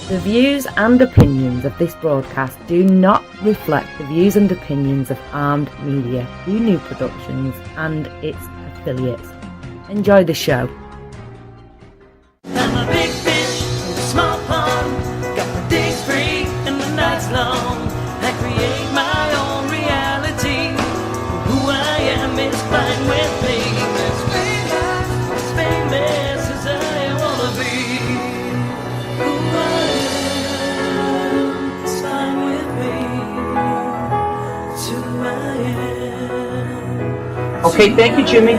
The views and opinions of this broadcast do not reflect the views and opinions of Armed Media, New Productions and its affiliates. Enjoy the show. I'm a big fish in a small pond. Got my days free and the nights long. I create my own reality. Who I am is fine with me. As famous as I wanna be. Who I am is fine with me. It's who I am. Okay, thank you, Jimmy.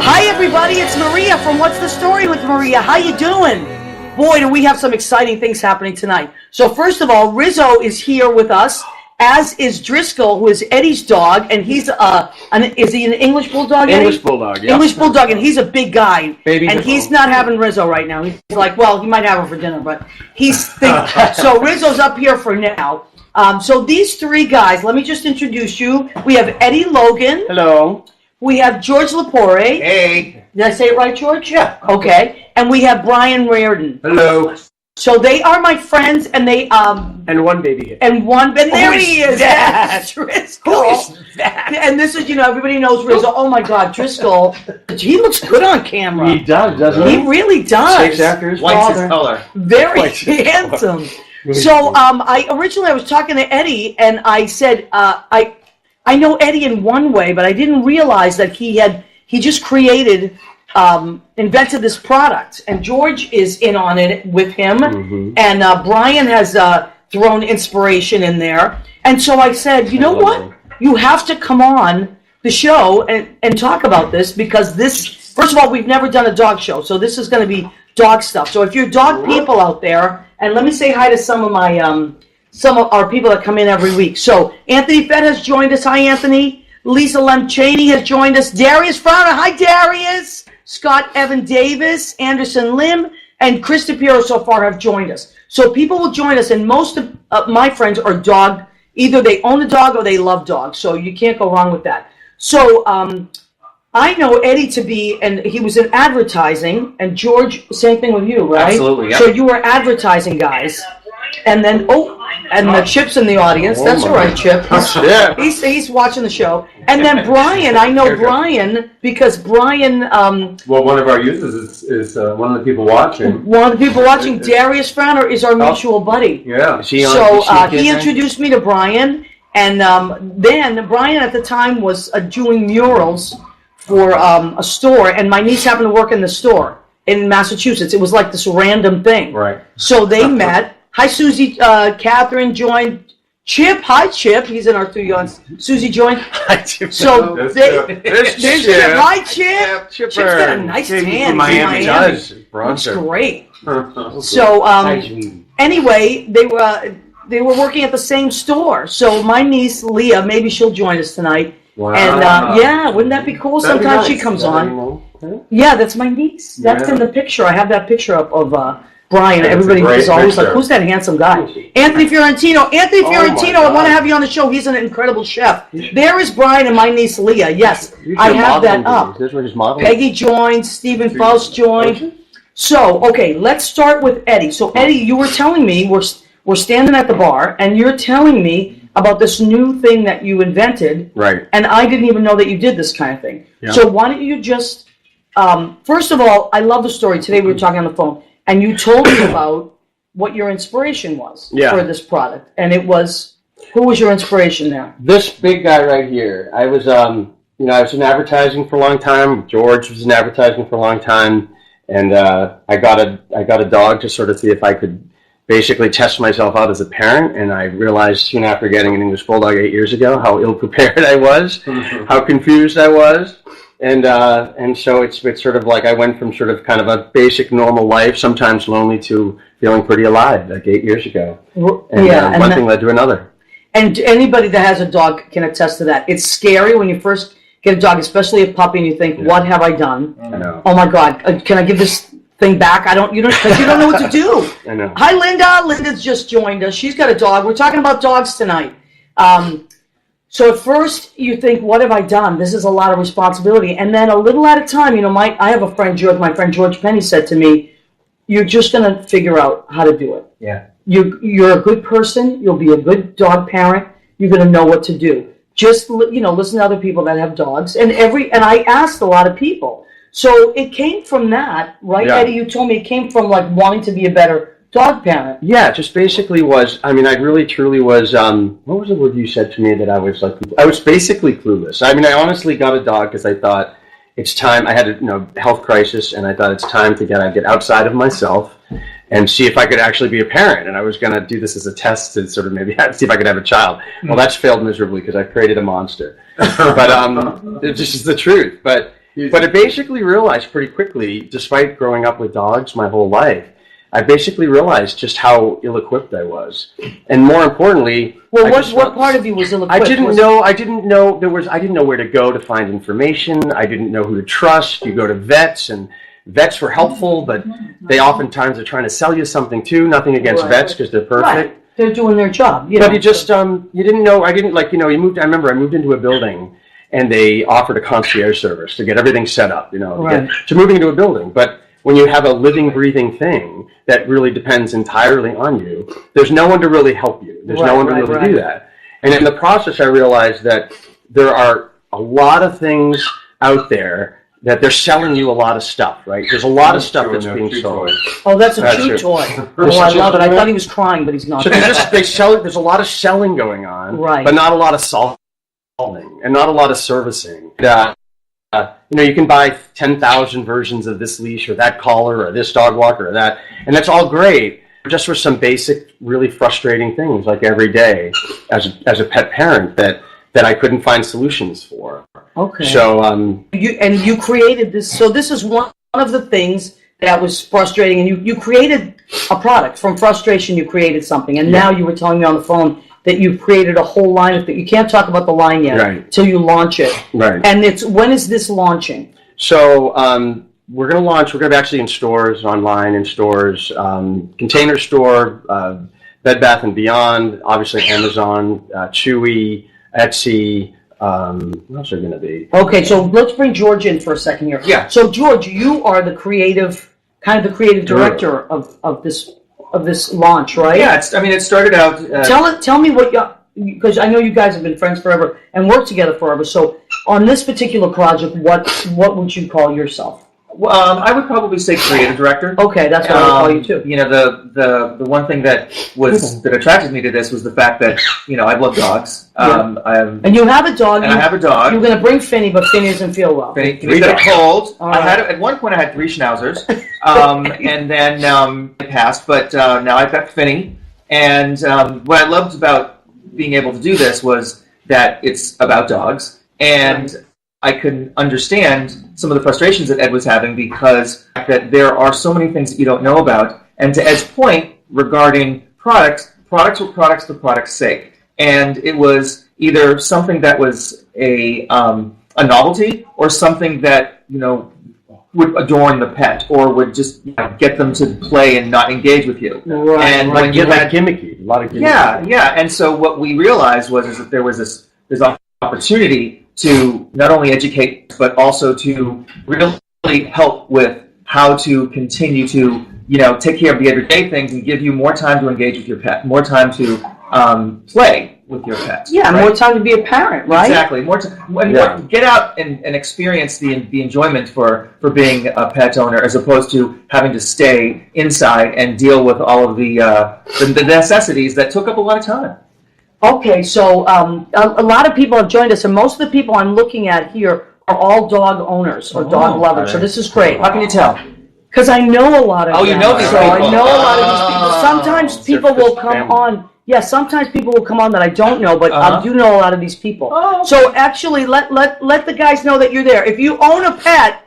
Hi, everybody. It's Maria from What's the Story with Maria. How you doing? Boy, do we have some exciting things happening tonight. So first of all, Rizzo is here with us, as is Driscoll, who is Eddie's dog, and he's is he an English Bulldog, Eddie? English Bulldog, yeah. English Bulldog, and he's a big guy. Baby and Rizzo. he's not having Rizzo right now. He's like, well, he might have her for dinner, but he's so Rizzo's up here for now. So these three guys, let me just introduce you. We have Eddie Logan. Hello. We have George Lepore. Hey. Did I say it right, George? Yeah. Okay. And we have Brian Reardon. Hello. So they are my friends, and they And one baby. and there Who he is is. that? Driscoll. Who is that? And this is, everybody knows Rizzo. Oh my God, Driscoll. He looks good on camera. He does, doesn't He he? really does. Takes after his White's his father. color. Very White's his handsome. So I was talking to Eddie, and I said I know Eddie in one way, but I didn't realize that he just created, invented this product, and George is in on it with him, and Brian has thrown inspiration in there, and so I said, you know what, you have to come on the show and talk about this, because this, first of all, we've never done a dog show, so this is going to be dog stuff. So if you're dog people out there, and let me say hi to some of our people that come in every week. So Anthony Fett has joined us. Hi, Anthony. Lisa Lem Cheney has joined us. Darius Frowner. Hi, Darius. Scott Evan Davis, Anderson Lim, and Chris DePiero so far have joined us. So people will join us, and most of my friends are dog. Either they own a dog or they love dogs. So you can't go wrong with that. So I know Eddie to be, and he was in advertising, and George, same thing with you, right? Absolutely, yeah. So you were advertising guys. And then, the Chip's in the audience. That's all right, Chip. Yeah. He's watching the show. And then Brian, I know Brian because Brian, Well, one of our users is one of the people watching. one of the people watching, Darius Frowner, is our mutual buddy. Yeah. Is he on? So is she a kid he then? introduced me to Brian, and then Brian at the time was doing murals for a store, and my niece happened to work in the store in Massachusetts. It was like this random thing. Right. So they met. Hi, Susie. Catherine joined. Chip. Hi, Chip. He's in our 3 yards. Susie joined. So There's there's Chip. Chip. Hi, Chip. Chipper. Chip's got a nice Came tan. from Miami. does. Looks Bronzer. great. So anyway, they were working at the same store. So my niece Leah, maybe she'll join us tonight. Wow. And yeah, wouldn't that be cool? That'd be Sometimes nice. she comes That'd on. be cool. Yeah, that's my niece. That's Yeah. in the picture. I have that picture up of Brian. That's a Everybody great is always like, picture. who's that handsome guy? Anthony Fiorentino. Anthony Oh, my Fiorentino, I want God. to have you on the show. He's an incredible chef. There is Brian and my niece Leah. Yes, You I should have model that these. up. This one is modeling. Peggy joined. Stephen Faust joined. So, okay, let's start with Eddie. So, Eddie, you were telling me, we're standing at the bar, and you're telling me about this new thing that you invented. Right. And I didn't even know that you did this kind of thing. Yeah. So why don't you just, first of all, I love the story. Today we were talking on the phone, and you told me about what your inspiration was for this product. And it was, who was your inspiration there? This big guy right here. I was, I was in advertising for a long time. George was in advertising for a long time, and I got a dog to sort of see if I could basically test myself out as a parent. And I realized soon after getting an English Bulldog 8 years ago how ill-prepared I was, how confused I was. And so it's sort of like I went from sort of kind of a basic normal life, sometimes lonely, to feeling pretty alive like 8 years ago. And one thing led to another. And anybody that has a dog can attest to that. It's scary when you first get a dog, especially a puppy, and you think, what have I done? I know. Oh my God, can I give this thing back? Because you don't know what to do. I know. Hi, Linda. Linda's just joined us. She's got a dog. We're talking about dogs tonight. So at first you think, what have I done? This is a lot of responsibility. And then a little at a time, I have a friend, George, my friend George Penny said to me, you're just going to figure out how to do it. Yeah. You're a good person. You'll be a good dog parent. You're going to know what to do. Just, listen to other people that have dogs. And I asked a lot of people. So it came from that, right, Yeah. Eddie? You told me it came from like wanting to be a better dog parent. Yeah, just basically was, I really truly was, what was the word you said to me that I was like, I was basically clueless. I honestly got a dog because I thought it's time, I had a health crisis, and I thought it's time to get outside of myself and see if I could actually be a parent. And I was going to do this as a test to sort of maybe see if I could have a child. Well, that's failed miserably because I created a monster. But it's just the truth. But I basically realized pretty quickly, despite growing up with dogs my whole life, I basically realized just how ill-equipped I was, and more importantly, Well, what part of you was ill-equipped? I didn't know where to go to find information. I didn't know who to trust. You go to vets, and vets were helpful, but they oftentimes are trying to sell you something too. Nothing against vets because they're perfect. Right. They're doing their job. But you just you didn't know. I didn't I remember I moved into a building, and they offered a concierge service to get everything set up. To moving into a building, but when you have a living, breathing thing that really depends entirely on you, there's no one to really help you. There's no one to really do that. And in the process, I realized that there are a lot of things out there that they're selling you a lot of stuff, right? There's a lot of stuff that's being sold. Oh, that's a chew toy. Oh, I love it. I thought he was crying, but he's not. So they sell it. There's a lot of selling going on, right? But not a lot of solving and not a lot of servicing. You can buy 10,000 versions of this leash or that collar or this dog walker or that, and that's all great. Just for some basic, really frustrating things like every day as a pet parent that I couldn't find solutions for. Okay. So you created this. So this is one of the things that was frustrating, and you created a product from frustration. You created something, and now you were telling me on the phone that you've created a whole line of things. You can't talk about the line yet until you launch it. Right. And when is this launching? So we're going to launch. We're going to be actually in stores, online in stores, Container Store, Bed Bath & Beyond, obviously Amazon, Chewy, Etsy. What else are going to be? Okay, so let's bring George in for a second here. Yeah. So George, you are the creative director of this launch, right? Yeah, it started out. Tell me what because I know you guys have been friends forever and worked together forever. So on this particular project, what would you call yourself? I would probably say creative director. Okay, that's what I would call you too. The one thing that attracted me to this was the fact that I love dogs. And you have a dog. And I have a dog. You're going to bring Finny, but Finny doesn't feel well. Finny's got a cold. At one point I had 3 schnauzers, and then it passed. But now I've got Finny. And what I loved about being able to do this was that it's about dogs, and I could understand some of the frustrations that Ed was having because that there are so many things that you don't know about. And to Ed's point regarding products were products for product's sake. And it was either something that was a novelty or something that, would adorn the pet or would just get them to play and not engage with you. Right. And when you had gimmicky, a lot of gimmicky. Yeah. And so what we realized was that there was this opportunity to not only educate, but also to really help with how to continue to, take care of the everyday things and give you more time to engage with your pet, more time to play with your pet. Yeah, right? More time to be a parent, right? Exactly. More time. Get out and experience the enjoyment for being a pet owner, as opposed to having to stay inside and deal with all of the necessities that took up a lot of time. Okay, so a lot of people have joined us, and most of the people I'm looking at here are all dog owners or dog lovers. So this is great. How can you tell? Because I know a lot of them. You know these people. I know a lot of these people. Sometimes people will come on. Yeah, sometimes people will come on that I don't know, but I do know a lot of these people. So actually, let the guys know that you're there. If you own a pet,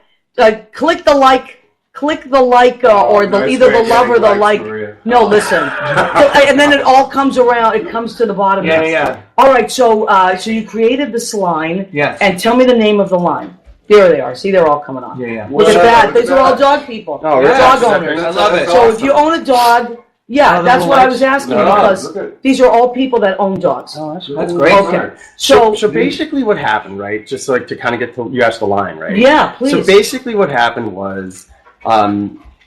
click the like. Or either the love or the like. No, listen. And then it all comes around. It comes to the bottom. Yeah. All right, so you created this line. Yes. And tell me the name of the line. There they are. See, they're all coming on. Yeah. Look at that. These are all dog people. Dog owners. I love it. So if you own a dog, that's what I was asking because these are all people that own dogs. Oh, that's great. Okay. So basically what happened, right, just like to kind of get to, you asked the line, right? Yeah, please. So basically what happened was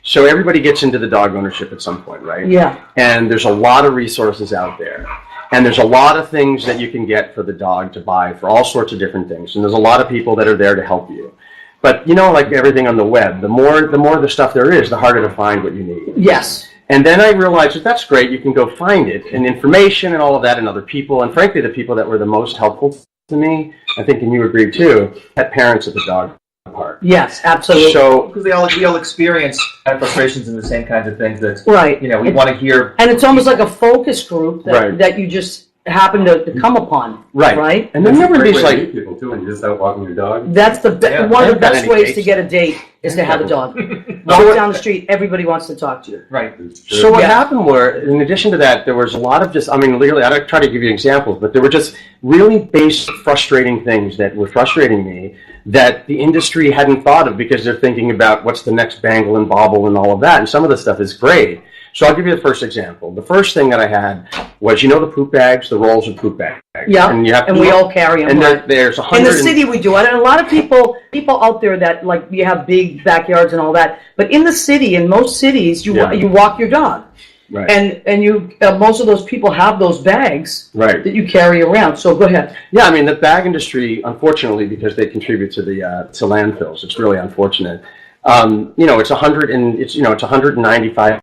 So everybody gets into the dog ownership at some point, right? Yeah. And there's a lot of resources out there. And there's a lot of things that you can get for the dog to buy for all sorts of different things. And there's a lot of people that are there to help you. But like everything on the web, the more the stuff there is, the harder to find what you need. Yes. And then I realized that that's great. You can go find it and information and all of that and other people. And frankly, the people that were the most helpful to me, I think, and you agree too, had parents at the dog park. Yes, absolutely. So Because we all experience frustrations and the same kinds of things that right. We want to hear. And it's almost like a focus group that, Right. that you just happen to come upon. Right. Right. And then remember these meet people too, and you're just out walking your dog. That's the Yeah. one of the I've got best any ways dates. to get a date is to have a dog. So Walk what- down the street, everybody wants to talk to you. Right. So what Yeah. happened were, in addition to that, there was a lot of just, literally, I don't try to give you examples, but there were just really basic frustrating things that were frustrating me that the industry hadn't thought of because they're thinking about what's the next bangle and bobble and all of that. And some of the stuff is great. So I'll give you the first example. The first thing that I had was, the poop bags, the rolls of poop bags. Yeah, And you have and to we look- all carry them. And right? there's In 100 the city we do it, and a lot of people out there that like you have big backyards and all that. But in the city, in most cities, you Yeah. you walk your dog, Right. and you most of those people have those bags Right. that you carry around. So go ahead. Yeah, the bag industry, unfortunately, because they contribute to the to landfills, it's really unfortunate. It's $195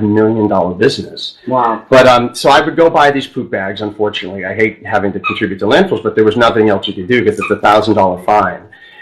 million business. Wow. But so I would go buy these poop bags. Unfortunately, I hate having to contribute to landfills, but there was nothing else you could do because it's a $1,000 fine,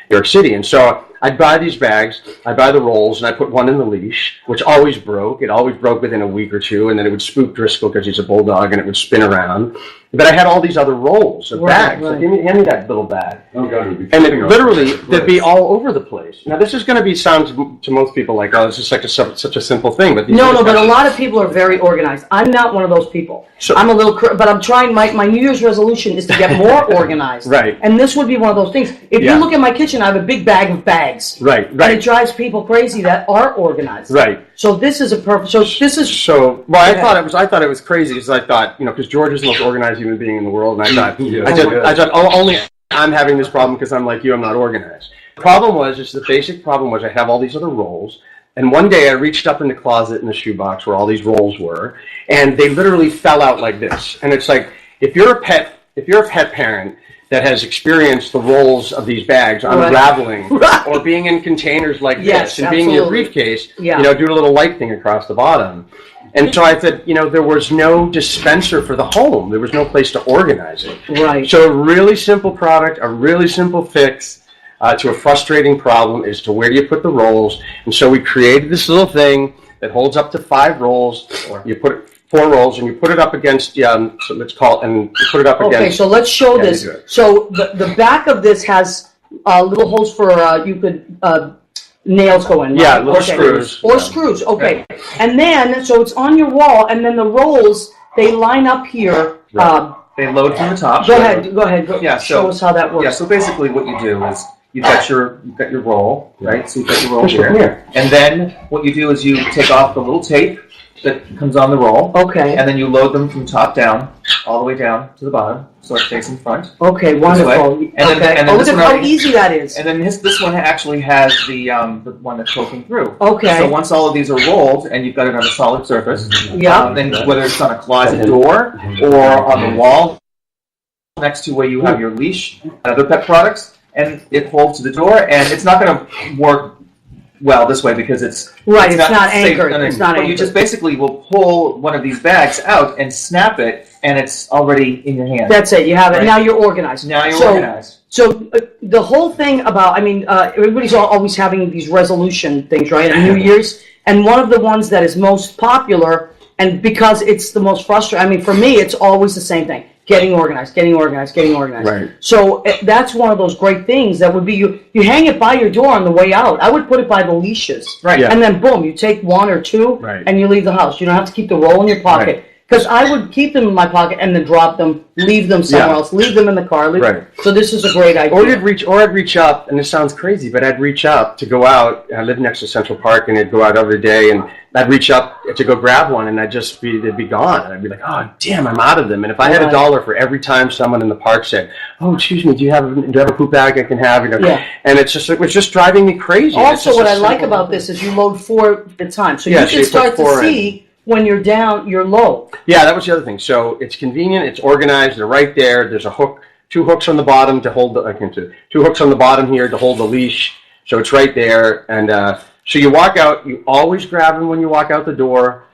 New York City. And so I'd buy these bags, I'd buy the rolls, and I put one in the leash, which always broke. It always broke within a week or two, and then it would spook Driscoll because he's a bulldog, and it would spin around. But I had all these other rolls of Right, bags. right. Like, hand me that little bag. Oh God, it'd be And it flipping literally, over. they'd be all over the place. Now, this is going to sound to most people like, oh, this is such a simple thing. But these No, are but a discussions. lot of people are very organized. I'm not one of those people. So- I'm a little, but I'm trying. My New Year's resolution is to get more organized. Right. And this would be one of those things. If Yeah. you look at my kitchen, I have a big bag of bags. Right, And it right, drives people crazy that are organized. right. So this is a perfect. So this is. So, well, Yeah. I thought it was crazy because I thought, because George is the most organized human being in the world, and I thought, Yeah. I thought, oh, only I'm having this problem because I'm like you, I'm not organized. The problem was, the basic problem was I have all these other rolls, and one day I reached up in the closet in the shoebox where all these rolls were, and they literally fell out like this. And it's like, if you're a pet parent that has experienced the rolls of these bags unraveling Right. or being in containers like Yes, this and being in your absolutely. briefcase, Yeah. do a little light thing across the bottom. And so I said, there was no dispenser for the home. There was no place to organize it. Right. So a really simple product, a really simple fix to a frustrating problem is to where do you put the rolls. And so we created this little thing that holds up to 5 rolls. You put 4 rolls, and you put it up against, so let's call it, and you put it up Okay, against. so let's show Yeah, you this. do it. So the back of this has little holes for you could nails go in. Yeah, right? little Okay. screws. Or Yeah. screws. Okay, and then so it's on your wall, and then the rolls they line up here. Right. They load from the top. Go ahead. Go ahead. Yeah, show so- us how that works. Yeah. So basically, what you do is you've got your roll, right? So you've got your roll This one here, here. and then what you do is you take off the little tape that comes on the roll, Okay. and then you load them from top down, all the way down to the bottom, so it stays in front. Okay. Wonderful. way. And then- okay. and then Oh, this look at one how already- easy that is. And then this one actually has the one that's poking through. Okay. So once all of these are rolled and you've got it on a solid surface, Yeah. then whether it's on a closet door or on the wall next to where you have your leash and other pet products, and it holds to the door, and it's not going to work well this way because it's Right, it's not safe anchored. underneath. It's not But you anchored. just basically will pull one of these bags out and snap it, and it's already in your hand. That's it. You have it. Right. Now you're organized. Now you're So- organized. So the whole thing about, everybody's always having these resolution things, right? And New Year's, and one of the ones that is most popular, and because it's the most frustrating. For me, it's always the same thing: getting organized, getting organized, getting organized. Right. So that's one of those great things that would be you hang it by your door on the way out. I would put it by the leashes, Right. Yeah. and then boom, you take 1 or 2, Right. and you leave the house. You don't have to keep the roll in your pocket. Right. Because I would keep them in my pocket and then drop them, leave them somewhere else, leave them in the car. Right. So this is a great idea. Or I'd reach up, and this sounds crazy, but I'd reach up to go out. I live next to Central Park, and I'd go out every day, and I'd reach up to go grab one, and they'd be gone. And I'd be like, oh, damn, I'm out of them. And if I had $1 for every time someone in the park said, oh, excuse me, do you have a poop bag I can have? And it was just driving me crazy. Also, what I like about this is you load 4 at a time. So you can start to see when you're down, you're low. Yeah, that was the other thing. So it's convenient, it's organized, they're right there. There's a hook, 2 hooks on the bottom to hold the, 2 hooks on the bottom here to hold the leash. So it's right there. And so you walk out, you always grab them when you walk out the door.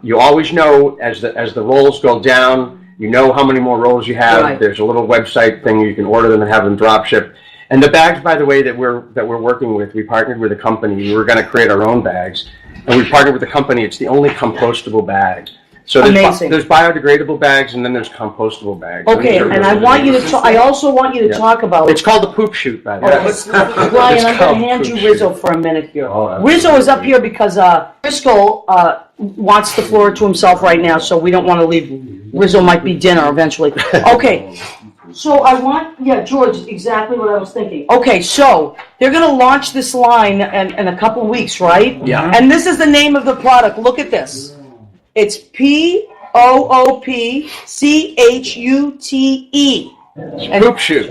You always know as the rolls go down, you know how many more rolls you have. Right. There's a little website thing you can order them and have them drop shipped. And the bags, by the way, that we're working with, we partnered with a company. We were going to create our own bags. And we partnered with the company. It's the only compostable bag. So there's biodegradable bags, and then there's compostable bags. Okay, and I want you to. I also want you to talk about. It's called the poop chute, by the way. Brian, I'm going to hand you Rizzo for a minute here. Rizzo is up here because Frisco wants the floor to himself right now, so we don't want to leave. Rizzo might be dinner eventually. Okay. So I want, George, exactly what I was thinking. Okay, so they're going to launch this line in a couple of weeks, right? Yeah. And this is the name of the product. Look at this. It's Poopchute. Poop chute.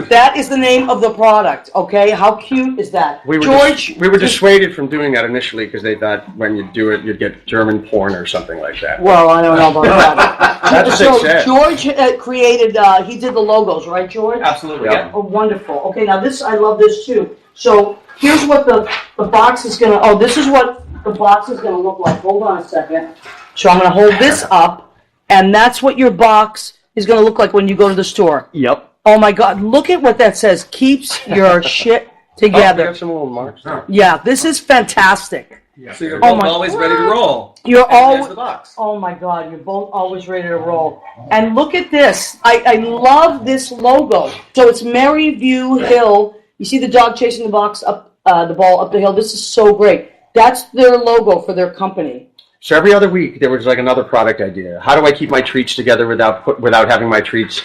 That is the name of the product, okay? How cute is that? We were dissuaded from doing that initially because they thought when you do it, you'd get German porn or something like that. Well, I don't know about that. That's what they said. George created, he did the logos, right, George? Absolutely, yeah. Oh, wonderful. Okay, now this, I love this too. So here's what the box is going to, this is what the box is going to look like. Hold on a second. So I'm going to hold this up, and that's what your box is going to look like when you go to the store. Yep. Oh my God, look at what that says. Keeps your shit together. We have some little marks there. Yeah, this is fantastic. Yeah. So you're both always ready to roll. You're always the box. Oh my God, you're both always ready to roll. And look at this. I love this logo. So it's Maryview Hill. You see the dog chasing the box up the ball up the hill. This is so great. That's their logo for their company. So every other week there was like another product idea. How do I keep my treats together without having my treats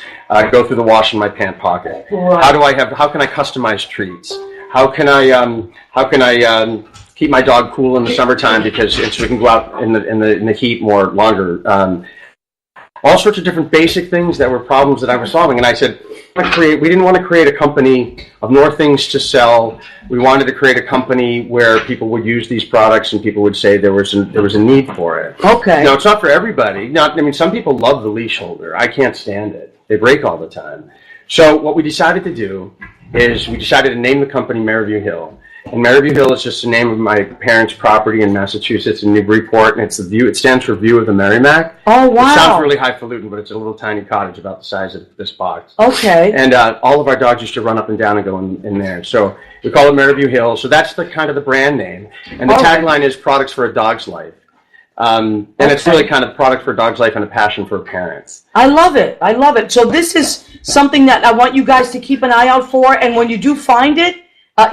go through the wash in my pant pocket? Right. How can I customize treats? How can I keep my dog cool in the summertime because we can go out in the heat longer. All sorts of different basic things that were problems that I was solving, and I said, we didn't want to create a company of more things to sell. We wanted to create a company where people would use these products and people would say there was a need for it. Okay. Now, it's not for everybody. Some people love the leash holder. I can't stand it. They break all the time. So what we decided to do is we decided to name the company Maryview Hill. And Maryview Hill is just the name of my parents' property in Massachusetts in Newburyport, and it stands for View of the Merrimack. Oh, wow. It sounds really highfalutin, but it's a little tiny cottage about the size of this box. Okay. And all of our dogs used to run up and down and go in there. So we call it Maryview Hill. So that's the kind of the brand name. And the tagline is Products for a Dog's Life. And it's really kind of product for a dog's life and a passion for parents. I love it. I love it. So this is something that I want you guys to keep an eye out for, and when you do find it,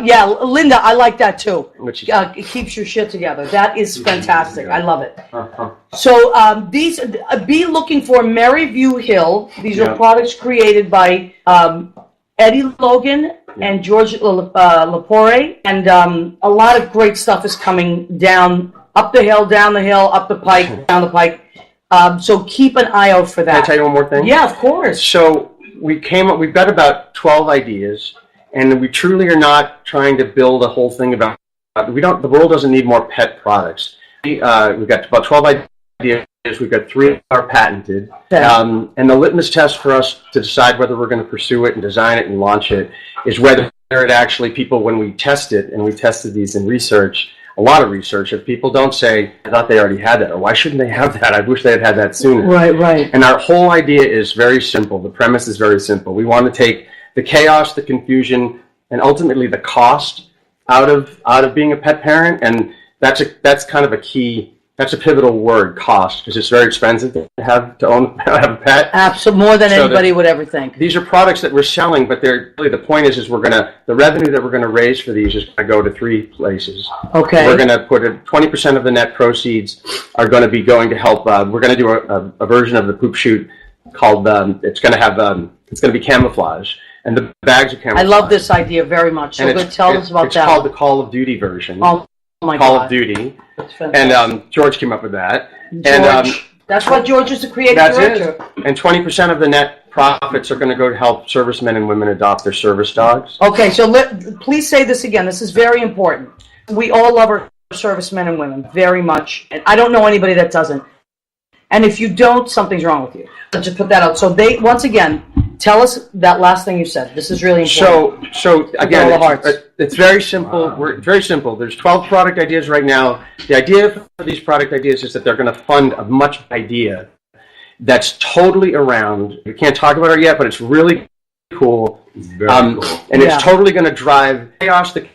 Linda, I like that too. It keeps your shit together. That is fantastic. I love it. So be looking for Maryview Hill. These are products created by Eddie Logan and George Lepore, and a lot of great stuff is coming down, up the hill, down the hill, up the pike, down the pike. So keep an eye out for that. Can I tell you one more thing? Yeah, of course. So we've got about 12 ideas. And we truly are not trying to build a whole thing about. The world doesn't need more pet products. We've got about 12 ideas. We've got 3 that are patented. And the litmus test for us to decide whether we're going to pursue it and design it and launch it is whether it actually when we test it, and we tested these in research, a lot of research, if people don't say, I thought they already had that, or why shouldn't they have that? I wish they had had that sooner. Right. And our whole idea is very simple. The premise is very simple. We want to take the chaos, the confusion, and ultimately the cost out of being a pet parent, and that's kind of a key That's a pivotal word, cost, because it's very expensive to have a pet. Absolutely, more than So anybody would ever think. These are products that we're selling, but they're really, the point is the revenue that we're gonna raise for these is gonna go to 3 places. Okay. We're gonna put 20% of the net proceeds are gonna be going to help. We're gonna do a version of the poop chute called. It's gonna be camouflage, and the bags are camouflage. I love this idea very much. So good, tell us about it's that. It's called the Call of Duty version. Oh my Call God. of Duty. That's fantastic. And George came up with that. George, that's what George is the creative director. And 20% of the net profits are going to go to help servicemen and women adopt their service dogs. Okay, so please say this again. This is very important. We all love our servicemen and women very much, and I don't know anybody that doesn't. And if you don't, something's wrong with you. So just put that out. So once again, tell us that last thing you said. This is really important. So again, it's very simple. It's very simple. There's 12 product ideas right now. The idea for these product ideas is that they're going to fund a much idea that's totally around. We can't talk about it yet, but it's really cool. It's very cool. And it's totally going to drive chaos, the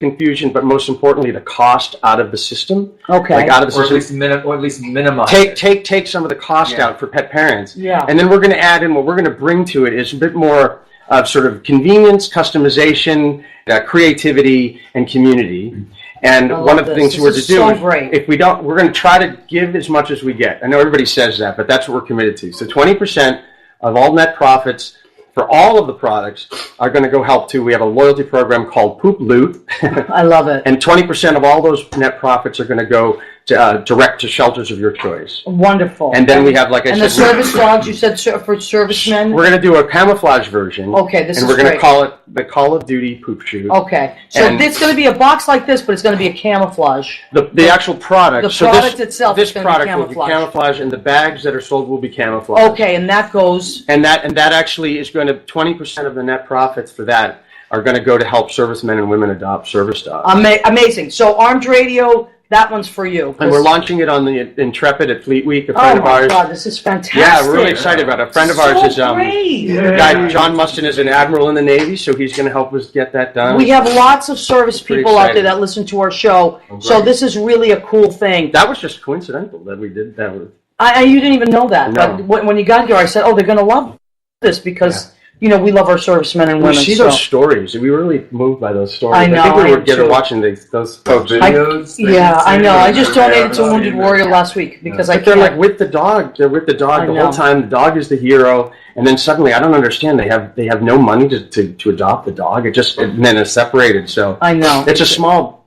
confusion, but most importantly, the cost out of the system. Okay. Like out of the system. Or at least minimize. Take some of the cost out for pet parents. Yeah. And then we're going to add in what we're going to bring to it is a bit more of sort of convenience, customization, creativity, and community. And one of the things we're to do is, if we don't, we're going to try to give as much as we get. I know everybody says that, but that's what we're committed to. So 20% of all net profits for all of the products are going to go help to. We have a loyalty program called Poop Loot. I love it. And 20% of all those net profits are going to go to, direct to shelters of your choice. Wonderful. And then we have, like I said, and the service dogs, you said for servicemen? We're going to do a camouflage version. Okay, this is and we're going to call it the Call of Duty Poop Chute. Okay, so it's going to be a box like this, but it's going to be a camouflage. The actual product. The product itself is going to be will be camouflage, and the bags that are sold will be camouflage. Okay, and that goes. And that actually is going to 20% of the net profits for that are going to go to help servicemen and women adopt service dogs. Amazing. So Armed Radio. That one's for you. And we're launching it on the Intrepid at Fleet Week. A friend of ours. Oh my God, this is fantastic! Yeah, we're really excited about it. A friend of ours is guy John Mustin is an admiral in the Navy, so he's going to help us get that done. We have lots of service people out there that listen to our show, so this is really a cool thing. That was just coincidental that we did that. You didn't even know that, no. But when you got here, I said, "Oh, they're going to love this because." Yeah. You know, we love our servicemen and women. We see those stories. We were really moved by those stories. I know. I think we were together watching those videos. I know. I just donated to Wounded Warrior last week because they're like with the dog. They're with the dog the whole time. The dog is the hero, and then suddenly, I don't understand. They have no money to adopt the dog. And then it's separated. So I know it's a small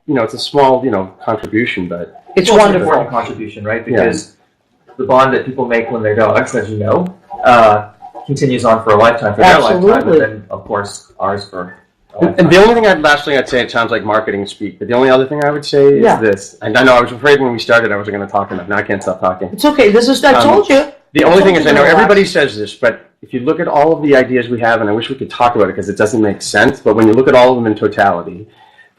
contribution, but it's wonderful. An important contribution, right? Because the bond that people make when they're dogs, as you know. Continues on for a lifetime, for their lifetime, and then, of course, ours for a lifetime. And the only last thing I'd say, it sounds like marketing speak, but the only other thing I would say is this. And I know I was afraid when we started I wasn't going to talk enough. Now I can't stop talking. It's okay. I told you. The only thing is, I know everybody says this, but if you look at all of the ideas we have, and I wish we could talk about it because it doesn't make sense, but when you look at all of them in totality,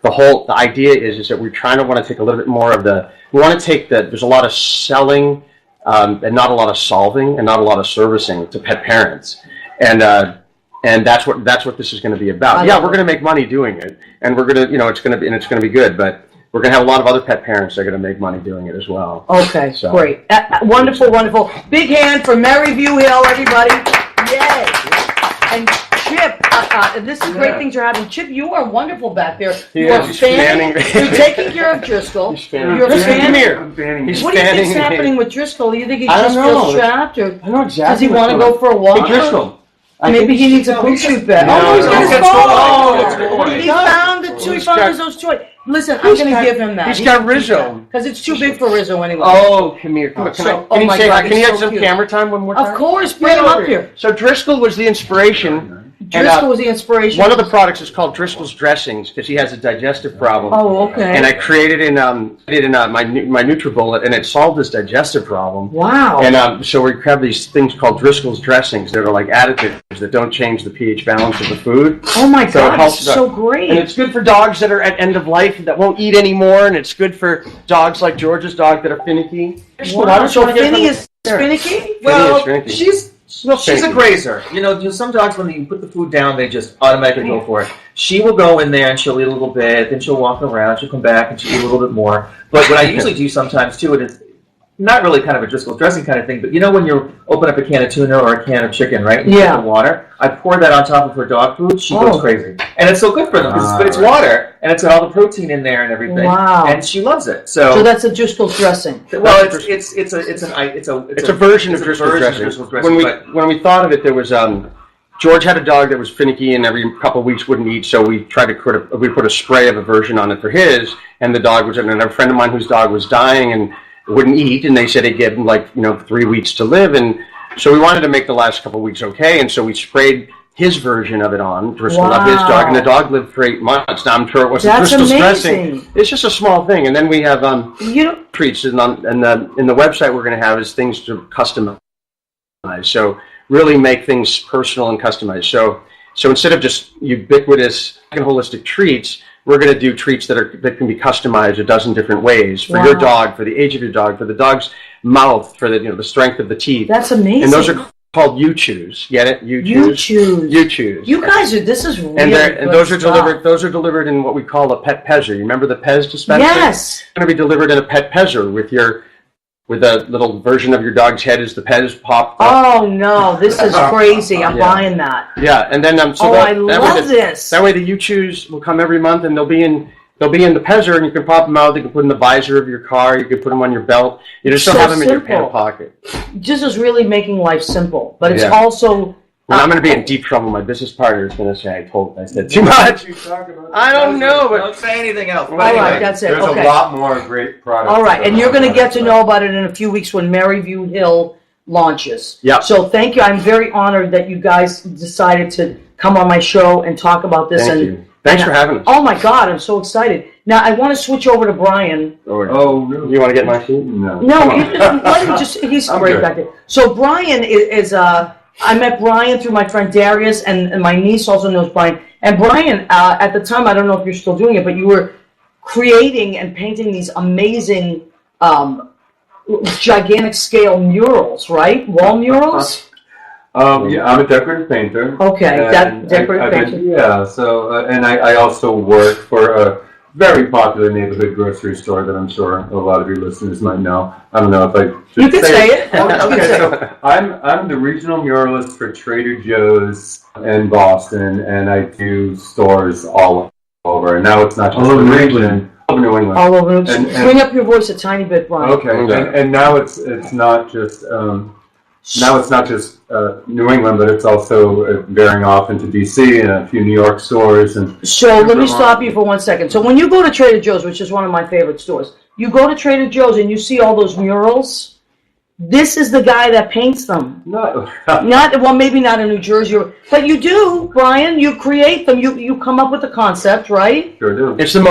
the idea is that we're trying to want to take a little bit more of there's a lot of selling, and not a lot of solving and not a lot of servicing to pet parents, and that's what this is going to be about. We're going to make money doing it, and we're going to it's going to be good, but we're going to have a lot of other pet parents that are going to make money doing it as well. Okay, so great, wonderful. Big hand for Maryview Hill, everybody! Yay! And Chip, this is great things you're having. Chip, you are wonderful back there. You're taking care of Driscoll. You're fanning. What do you think's happening with Driscoll? Do you think he just feels trapped, or I know exactly. does he want to go for a walk? Hey, Driscoll. Maybe he needs a poop shoot bed. He's got his phone. He found the toy. He found his toy. Listen, I'm going to give him that. He's got Rizzo. Because it's too big for Rizzo anyway. Oh, come here. Can you have some camera time one more time? Of course, bring him up here. So Driscoll was the inspiration. Driscoll was the inspiration. One of the products is called Driscoll's Dressings because he has a digestive problem. Oh, okay. And I created in my NutriBullet, and it solved his digestive problem. Wow. And so we have these things called Driscoll's Dressings that are like additives that don't change the pH balance of the food. Oh my God, it's so great. And it's good for dogs that are at end of life that won't eat anymore, and it's good for dogs like George's dog that are finicky. Wow. So Finny is finicky? Well, She's a grazer. You know, some dogs, when you put the food down, they just automatically go for it. She will go in there and she'll eat a little bit, then she'll walk around, she'll come back and she'll eat a little bit more. But what I usually do sometimes too, and it's not really kind of a Driscoll's dressing kind of thing, but you know when you open up a can of tuna or a can of chicken, right? And Yeah. put the water. I pour that on top of her dog food. She goes crazy, and it's so good for them. But it's water, and it's got all the protein in there and everything. Wow. And she loves it. So that's a Driscoll's dressing. Well, it's a version of Driscoll's dressing. When we thought of it, there was George had a dog that was finicky and every couple of weeks wouldn't eat, so we tried to put a spray of a version on it for his, and the dog was, and a friend of mine whose dog was dying and wouldn't eat, and they said he'd give him 3 weeks to live, and so we wanted to make the last couple of weeks okay, and so we sprayed his version of it on Driscoll of his dog, and the dog lived for 8 months. Now I'm sure it wasn't Driscoll's dressing. It's just a small thing, and then we have treats, and in the website we're going to have is things to customize. So really make things personal and customized. So instead of just ubiquitous and holistic treats, we're going to do treats that can be customized a dozen different ways for your dog, for the age of your dog, for the dog's mouth, for the strength of the teeth. That's amazing. And those are called You Choose. Get it? You Choose. You Choose. You guys are. This is really and those are delivered. Those are delivered in what we call a pet Pezzer. You remember the Pez dispenser? Yes. It's going to be delivered in a pet Pezzer with a little version of your dog's head as the Pez popped up. Oh no, this is crazy. I'm buying that. Yeah, and then I love this. That way the You Choose will come every month, and they'll be in the Pezzer, and you can pop them out. You can put them in the visor of your car. You can put them on your belt. You just don't have them in your pant pocket. This is really making life simple, but it's also. Well, I'm going to be in deep trouble. My business partner is going to say I said too much. I don't know, but don't say anything else. All right, that's it. There's a lot more great products. All right, and you're going to get to know about it in a few weeks when Maryview Hill launches. Yeah. So thank you. I'm very honored that you guys decided to come on my show and talk about this. Thank you. Thanks for having us. Oh my God, I'm so excited. Now I want to switch over to Brian. Oh, really? You want to get my seat? No, let him just—he's great back there. So Brian is I met Brian through my friend Darius, and my niece also knows Brian. And Brian, at the time, I don't know if you're still doing it, but you were creating and painting these amazing, gigantic scale murals, right? Wall murals? Yeah, I'm a decorative painter. Okay, decorative painter. Yeah, so, and I also work for a very popular neighborhood grocery store that I'm sure a lot of your listeners might know. I don't know if I should You can say it. Okay, so I'm the regional muralist for Trader Joe's in Boston, and I do stores all over. And now it's not just All over New England. All over. Bring up your voice a tiny bit, Brian. Okay, and now it's not just New England, but it's also veering off into DC and a few New York stores. And so let me stop you for 1 second. So when you go to Trader Joe's, which is one of my favorite stores, you go to Trader Joe's and you see all those murals. This is the guy that paints them. Maybe not in New Jersey, but you do, Brian. You create them. You come up with the concept, right? Sure do. They're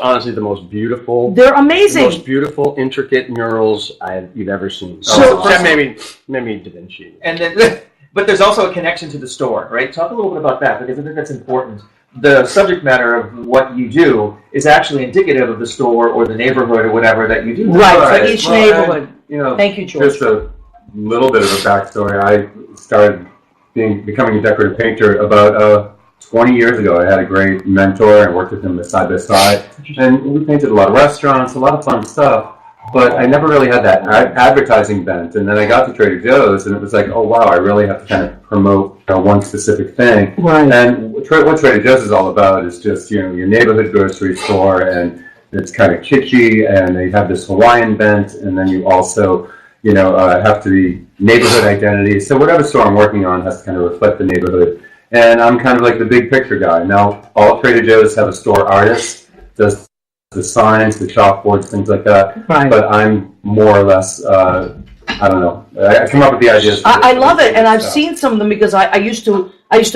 honestly the most beautiful. They're amazing. The most beautiful, intricate murals you've ever seen. So except maybe Da Vinci. And then, but there's also a connection to the store, right? Talk a little bit about that, because I think that's important. The subject matter of what you do is actually indicative of the store or the neighborhood or whatever that you do. Right, for each neighborhood. And, thank you, George. Just a little bit of a backstory. I started becoming a decorative painter about 20 years ago. I had a great mentor. I worked with him side by side, and we painted a lot of restaurants, a lot of fun stuff. But I never really had that advertising bent. And then I got to Trader Joe's, and it was like, oh wow, I really have to kind of promote one specific thing. Right. And what Trader Joe's is all about is just your neighborhood grocery store, and it's kind of kitschy, and they have this Hawaiian bent, and then you also have to be neighborhood identity. So whatever store I'm working on has to kind of reflect the neighborhood. And I'm kind of like the big picture guy. Now, all Trader Joe's have a store artist, does the signs, the chalkboards, things like that. Right. But I'm more or less, I don't know. I come up with the ideas. I love it, and I've seen some of them because I used to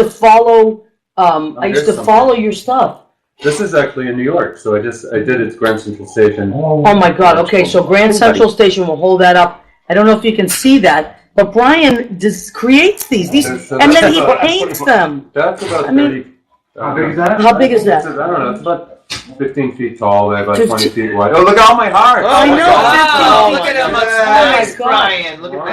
follow. Follow your stuff. This is actually in New York, so I did it at Grand Central Station. Oh my God! Okay, so Grand Central Station, will hold that up. I don't know if you can see that, but Brian creates these, and then he paints them. That's about 30. How big is that? How big is that? I don't know. It's about 15 feet tall, they're about 20 feet wide. Oh, look at all my hearts! I know. Wow, Oh, look at him. my Nice, God. Brian. Look at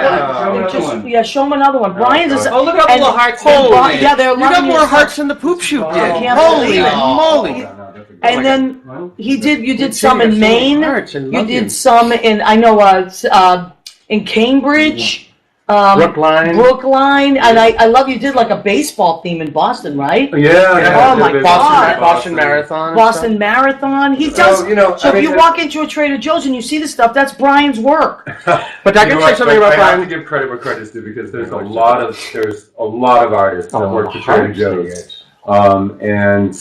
that. Show him another one. Brian's is. Oh, look at all the hearts. Brian, yeah, they're You got loving more yourself. hearts than the poop shoot did. I can't Holy believe it. moly! And then you did some in Maine. You You did some in in Cambridge. Brookline, and I love you did like a baseball theme in Boston, right? Yeah. Oh, my God. Boston Marathon. Boston Marathon. He does. So if you walk into a Trader Joe's and you see the stuff, that's Brian's work. But I can say something about I have Brian. to give credit where credit's due because there's a lot of artists that work for Trader Joe's, and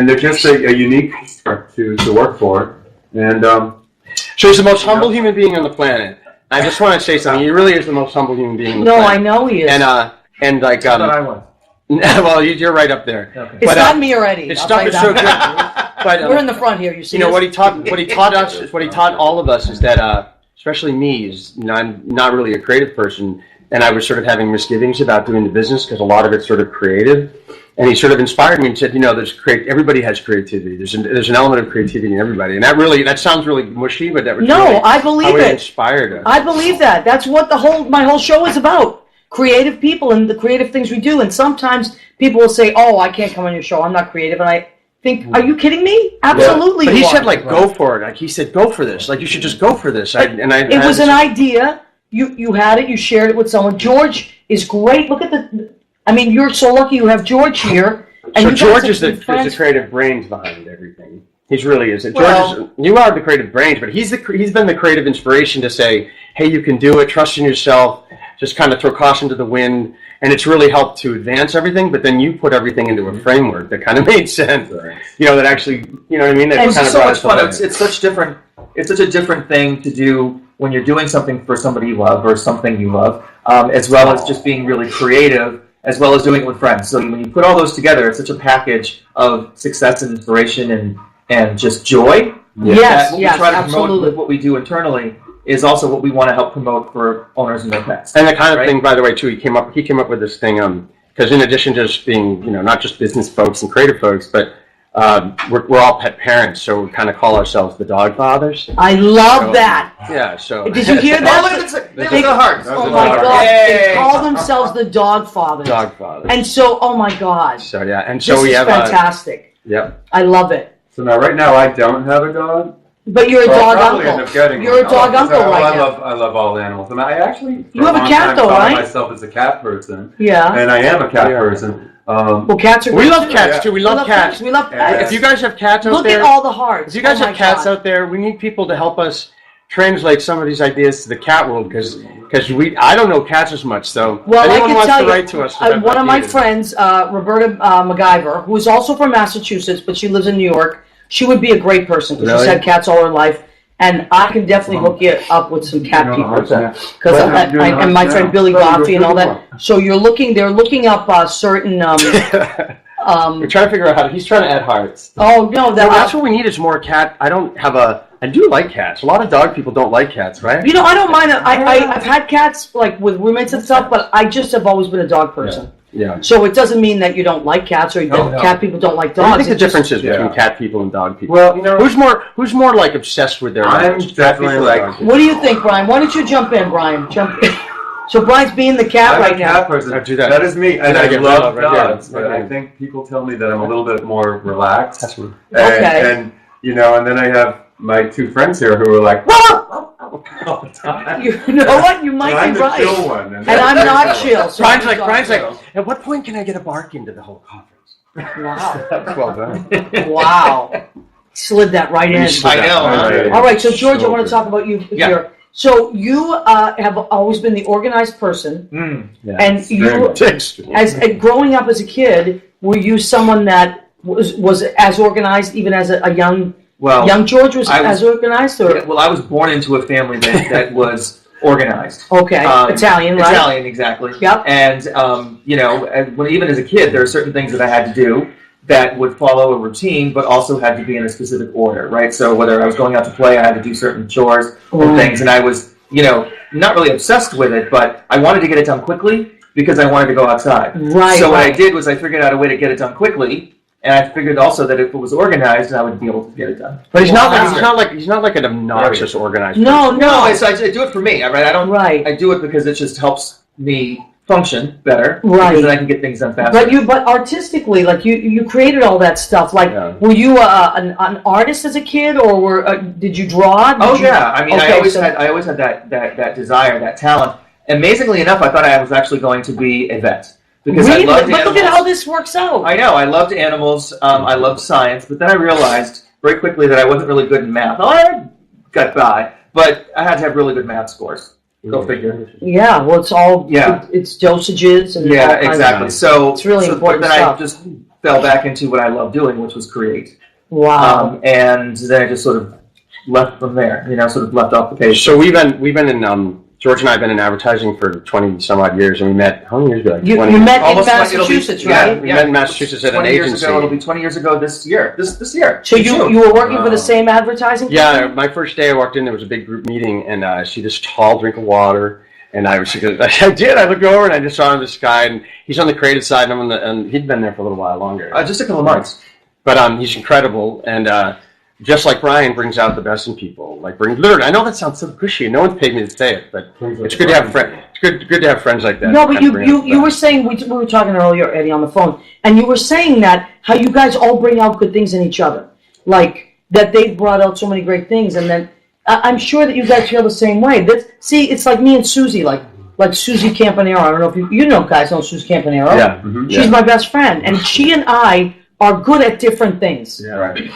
they're just a unique to work for, and So he's the most humble human being on the planet. I just want to say something. He really is the most humble human being on the No, planet. I know he is. And like I was. well, you're right up there. Okay. It's not me or Eddie. His I'll stuff tell you is so that. good. But We're in the front here. You see, what he taught us, what he taught all of us is that, especially me, is I'm not really a creative person, and I was sort of having misgivings about doing the business because a lot of it's sort of creative. And he sort of inspired me and said, everybody has creativity. There's an element of creativity in everybody, and that sounds really mushy, but that was really I believe how it it. inspired us. I believe that. That's what my whole show is about. Creative people and the creative things we do. And sometimes people will say, "Oh, I can't come on your show. I'm not creative." And I think, "Are you kidding me? Absolutely." But he you said, are. go for it. Like he said, go for this. Like you should just go for this. It was an idea. You had it. You shared it with someone. George is great. Look at you're so lucky you have George here. And So you George guys is have the been friends. creative brains behind everything. He really is. Well- You are the creative brains, but he's been the creative inspiration to say, "Hey, you can do it. Trust in yourself. Just kind of throw caution to the wind." And it's really helped to advance everything. But then you put everything into a framework that kind of made sense. That actually, you know what I mean? That And It's kind of so brought much us to fun. life. It's such a different thing to do when you're doing something for somebody you love or something you love, as well as just being really creative, as well as doing it with friends. So when you put all those together, it's such a package of success and inspiration and just joy. Yes, What yes, we try to promote absolutely. with what we do internally is also what we want to help promote for owners and their pets. And the kind of right? thing, by the way, too, he came up with this thing, because in addition to just being, not just business folks and creative folks, but we're all pet parents, so we kind of call ourselves the dog fathers. I love that. Yeah, so. Did you hear Oh, that? look at the hearts. Oh my God! They Yay. call themselves the Dog Fathers. Dog fathers. And so, oh my God, So, yeah, and so this we is have fantastic. yep. I love it. So now, right now, I don't have a dog. But you're a So I'll dog probably uncle. end up getting You're a one. dog uncle I right now. I love all animals, and I actually for You have a long cat time though, thought right? of myself as a cat person, Yeah. and I am a cat person. Well, cats are. We good love too. cats, too. We love cats. We love Yeah. pets. If you guys have cats out Look there, at all the hearts. if you guys Oh have my cats God. out there, we need people to help us translate some of these ideas to the cat world, because I don't know cats as much, so Well, anyone I can wants tell to you, write to us. about one of my ideas. friends, Roberta MacGyver, who is also from Massachusetts, but she lives in New York, she would be a great person because she's Really? had cats all her life. And I can definitely hook you up with some cat people, because and my friend Billy Goffey and all that. So they're looking up certain. We're trying to figure out he's trying to add hearts. Oh no, Well, that's what we need is more cat. I do like cats. A lot of dog people don't like cats, right? You know, I don't mind. I've had cats like with roommates and stuff, but I just have always been a dog person. Yeah. So it doesn't mean that you don't like cats or that cat people don't like dogs. I think the It's just- difference is between cat people and dog people. Well, who's more like obsessed with their I'm owners? definitely like. What do you think, Brian? Why don't you jump in, Brian? Jump in. So Brian's being the cat I'm right a now. cat person. Do that. That is me, and I I get love rid of it, yeah. dogs. But I think people tell me that I'm a little bit more relaxed. That's what- Okay. And and then I have my two friends here who are like, all the time. You know what? You might I'm be the right. chill one, And I'm not chill. So Brian's I'm like, sorry. at what point can I get a bark into the whole conference? Wow. That's well done. Wow. Slid that right in. I know, huh? All right, so George, I So want to good. talk about you Yeah. here. So you have always been the organized person, and you, as growing up as a kid, were you someone that was as organized even as a young George was as organized, or Well, I was born into a family that was organized. okay, Italian, right? Italian, exactly. Yep. And even as a kid, there are certain things that I had to do that would follow a routine, but also had to be in a specific order, right? So whether I was going out to play, I had to do certain chores and things, and I was, not really obsessed with it, but I wanted to get it done quickly because I wanted to go outside. Right. So what I right. did was I figured out a way to get it done quickly, And I figured also that if it was organized, I would be able to get it done. But he's not like an obnoxious organizer. No. I do it for me. Right? Right. I do it because it just helps me function better. Right. Because then I can get things done faster. But artistically, like you created all that stuff. Like, were you an artist as a kid, or did you draw? Yeah. I mean, I always had that desire, that talent. Amazingly enough, I thought I was actually going to be a vet. Because really? I loved But animals. look at how this works out. I know. I loved animals. I loved science. But then I realized very quickly that I wasn't really good in math. I got by, but I had to have really good math scores. Go figure. Yeah. Well, it's all. Yeah. It's dosages and. Yeah, exactly. So it's really important. But then stuff. I just fell back into what I love doing, which was create. Wow. And then I just sort of left from there. Sort of left off the page. So we've been in. George and I have been in advertising for 20 some odd years, and we met, how many years ago? Like 20 you met in almost Massachusetts, right? We met in Massachusetts at an 20 years agency. ago, it'll be 20 years ago this year. This year. So you were working for the same advertising company? Yeah, my first day I walked in, there was a big group meeting, and I see this tall drink of water, and I looked over, and I just saw this guy, and he's on the creative side, and he'd been there for a little while longer. Just a couple of months. But he's incredible, and just like Brian brings out the best in people. Literally, I know that sounds so pushy. No one's paid me to say it, but it's good to have friends. It's good to have friends like that. No, but you were saying we were talking earlier, Eddie, on the phone, and you were saying that how you guys all bring out good things in each other, like that they brought out so many great things, and then I'm sure that you guys feel the same way. It's like me and Susie, like Susie Campanero. I don't know if you guys know Susie Campanero. Yeah, mm-hmm. She's my best friend, and she and I are good at different things. Yeah, right.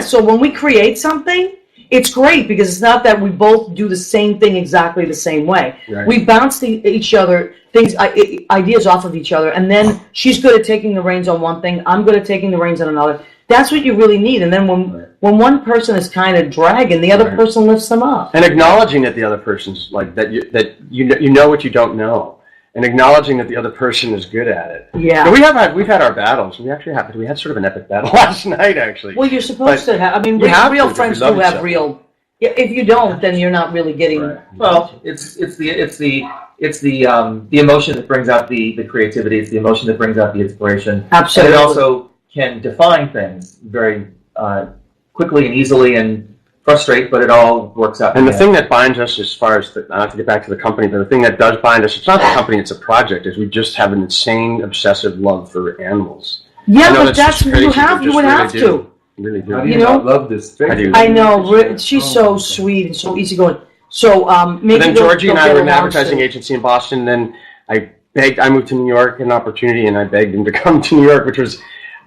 So when we create something, it's great because it's not that we both do the same thing exactly the same way. Right. We bounce each other ideas off of each other, and then she's good at taking the reins on one thing. I'm good at taking the reins on another. That's what you really need. And then when one person is kind of dragging, the other person lifts them up. And acknowledging that the other person's like that you know what you don't know. And acknowledging that the other person is good at it. Yeah. And we've had our battles. We had sort of an epic battle last night, actually. Well, you're supposed to have. I mean, real friends do have real. If you don't, then you're not really getting. Right. Well, it's the emotion that brings out the creativity. It's the emotion that brings out the inspiration. Absolutely. And it also can define things very quickly and easily and frustrate, but it all works out. And the thing that binds us, as far as not to get back to the company, but the thing that does bind us, it's not the company, it's a project, is we just have an insane, obsessive love for animals. Yeah, but that's what you would have to. Really do. How do you not love this thing? I know. She's so sweet and so easygoing. So maybe. Then Georgie and I were in an advertising agency in Boston. Then I moved to New York, an opportunity, and I begged him to come to New York, which was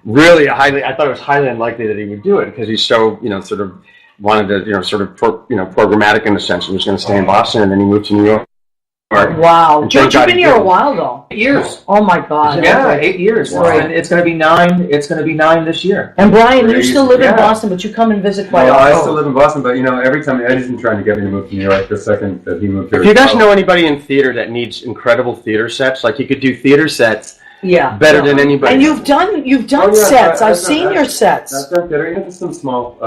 really I thought it was highly unlikely that he would do it because he's so sort of wanted to programmatic in a sense. He was going to stay in Boston, and then he moved to New York. Wow, George, you've been here a while though. 8 years. Oh my God. Yeah, 8 years. Wow. And it's going to be 9. It's going to be 9 this year. And Brian, you still live in Boston, but you come and visit quite often. I still live in Boston, but every time Eddie's been trying to get me to move to New York. The second that he moved here. If you guys know anybody in theater that needs incredible theater sets, like you could do theater sets better than anybody. And you've done sets. I've seen your sets. I've done theater. Even some small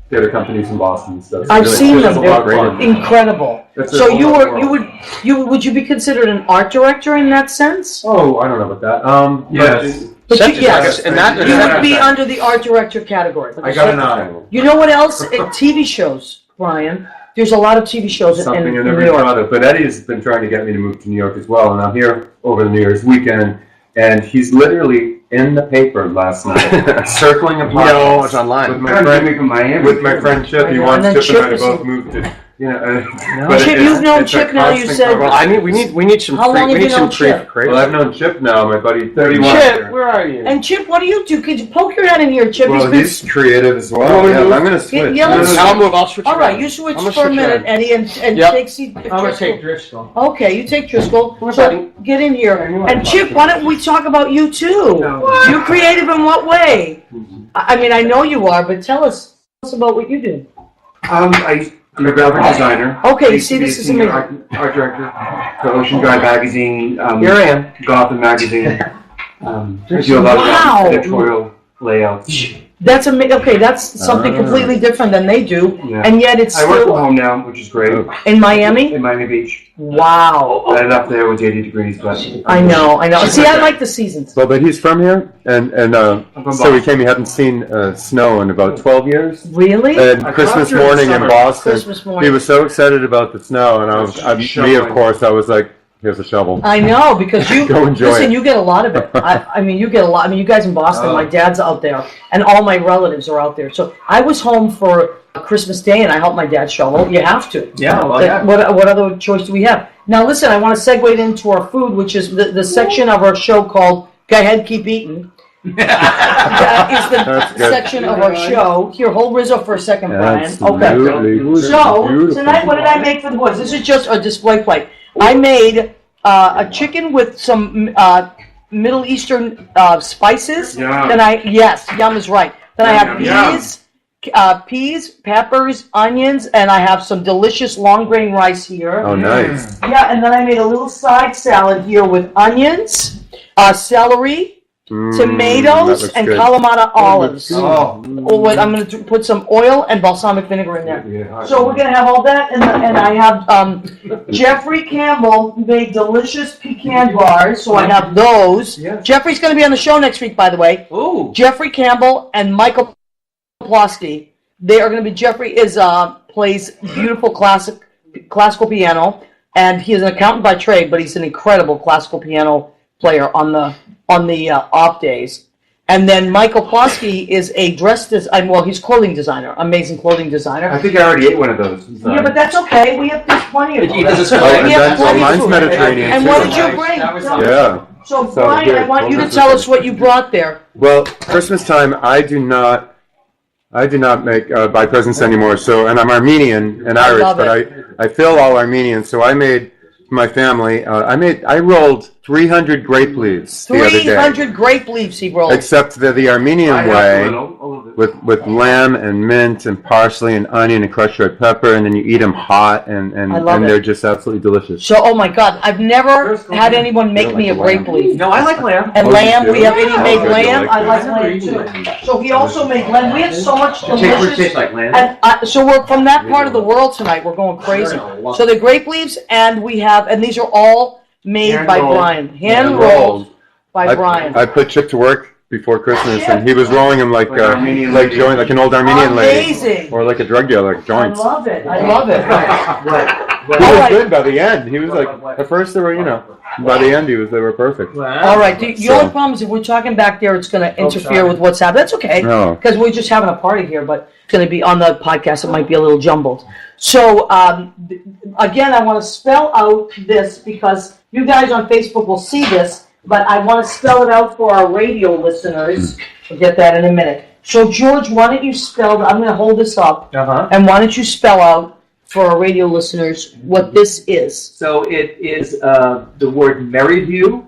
theater companies in Boston. So I've seen them. They're incredible. So would you be considered an art director in that sense? Oh, I don't know about that. Yes. But and that you would be under the art director category. I got an eye. You know what else? TV shows, Brian. There's a lot of TV shows in New York. But Eddie's been trying to get me to move to New York as well, and I'm here over the New Year's weekend, and he's literally in the paper last night, circling a podcast. No, it's online. With my friend Chip. He wants Chip and I to both move to. Chip, you've known Chip now. You said. Well, we need some. How long have you known Chip? Well, I've known Chip now. My buddy, 31. Chip, where are you? And Chip, what do you do? Could you poke your head in here, Chip? Well, he's creative as well. Yeah, I'm going to switch. I'll switch. All right, you switch for a minute, Eddie, and take seat. I'm going to take Driscoll. Okay, you take Driscoll. So get in here. And Chip, why don't we talk about you too? You're creative in what way? I mean, I know you are, but tell us about what you do. I'm a graphic designer. Okay, see, this is amazing. Art director for Ocean Drive Magazine. Here I am. Gotham Magazine. I do a lot of editorial layouts. That's okay. That's something completely different than they do, Yeah. and yet it's I work from still home now, which is great. in Miami. In Miami Beach. Wow. I left there with 80 degrees, but I know. See, I like the seasons. Well, but he's from here, and from so he Boston. came. He hadn't seen snow in about 12 years. Really? And I Christmas dropped here in morning in summer. Boston, Christmas morning. he was so excited about the snow, and me, of course, I was like, "Here's a shovel." I know, because you Go enjoy listen. it. You get a lot of it. I mean, you get a lot. I mean, you guys in Boston. My dad's out there, and all my relatives are out there. So I was home for Christmas Day, and I helped my dad shovel. You have to. Yeah, well, That- yeah. What other choice do we have? Now, listen. I want to segue into our food, which is the section of our show called "Go Ahead, Keep Eating." That is the That's good. section of our show. Here, hold Rizzo for a second, Brian. Okay. Absolutely. So Beautiful. tonight, what did I make for the boys? This is just a display plate. I made a chicken with some Middle Eastern spices. Yum. Then yum is right. Then I have Yum. peas, peppers, onions, and I have some delicious long grain rice here. Oh, nice. Yeah, and then I made a little side salad here with onions, celery, That tomatoes, looks and good. Kalamata olives. Oh, I'm going to put some oil and balsamic vinegar in there. Yeah. So we're going to have all that, and I have Jeffrey Campbell made delicious pecan bars, so I have those. Yeah. Jeffrey's going to be on the show next week, by the way. ooh. Jeffrey Campbell and Michael Plosky. They are going to be. Jeffrey plays beautiful classical piano, and he is an accountant by trade, but he's an incredible classical piano player on the off days. And then Michael Plosky is a he's clothing designer, amazing clothing I designer. think I already ate one of those. Yeah, but that's okay. There's plenty of Did you eat them. this Oh, as and We have then, so plenty of mine's food. Mediterranean And too. what did you bring? Yeah. So Sounds Brian, good. I want you to Well, tell us what you brought there. Well, Christmas time, I do not make buy presents anymore. So, and I'm Armenian and Irish, love but I feel all Armenian. So I made for my family. I rolled 300 grape leaves the other day. 300 grape leaves he rolled. Except the Armenian I have a way, little bit. with lamb and mint and parsley and onion and crushed red pepper, and then you eat them hot, and I love it. they're just absolutely delicious. So, oh my God, I've never had anyone make me a grape leaf. No, I like lamb. And Oh, you lamb, do? we have, he Yeah. made Oh, good, lamb, you I like like lamb too. So he also made lamb, we have so much Tastes delicious. like lamb. And so we're from that part of the world tonight, we're going crazy. So the grape leaves, and these are all made by Hand-rolled. Brian, hand rolled by Brian. I put Chip to work before Christmas, and he was rolling them like Armenian like lady. joint, like an old Armenian lady, Amazing. or like a drug dealer, like I joints. love it, I love it. He All was right. good by the end. He was like, at first they were, by the end they were perfect. All right, the only problem is if we're talking back there, it's going to interfere with what's happening. That's okay, No. because we're just having a party here, but it's going to be on the podcast. It might be a little jumbled. So, again, I want to spell out this because you guys on Facebook will see this, but I want to spell it out for our radio listeners. We'll get that in a minute. So, George, why don't you I'm going to hold this up, and why don't you spell out for our radio listeners what this is? So it is the word Maryview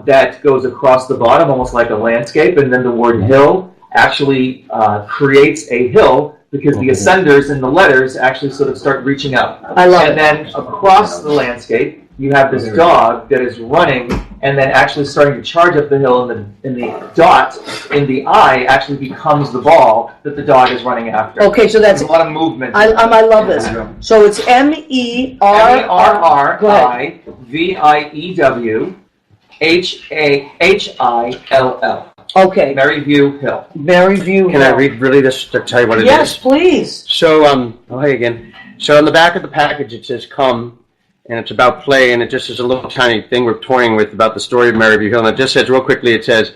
that goes across the bottom, almost like a landscape, and then the word hill actually creates a hill because the ascenders in the letters actually sort of start reaching out. I love And it. then across the landscape, you have this dog that is running and then actually starting to charge up the hill, and the dot in the eye actually becomes the ball that the dog is running after. Okay, so that's There's a lot of movement. I love this. So it's MERRI. MERRIVIEW HILL. Okay, Maryview Hill. Maryview. Can I read really this to tell you what it is? Yes, please. So, hey again. So on the back of the package it says "Come," and it's about play, and it just is a little tiny thing we're toying with about the story of Maryview Hill. And it just says real quickly, it says,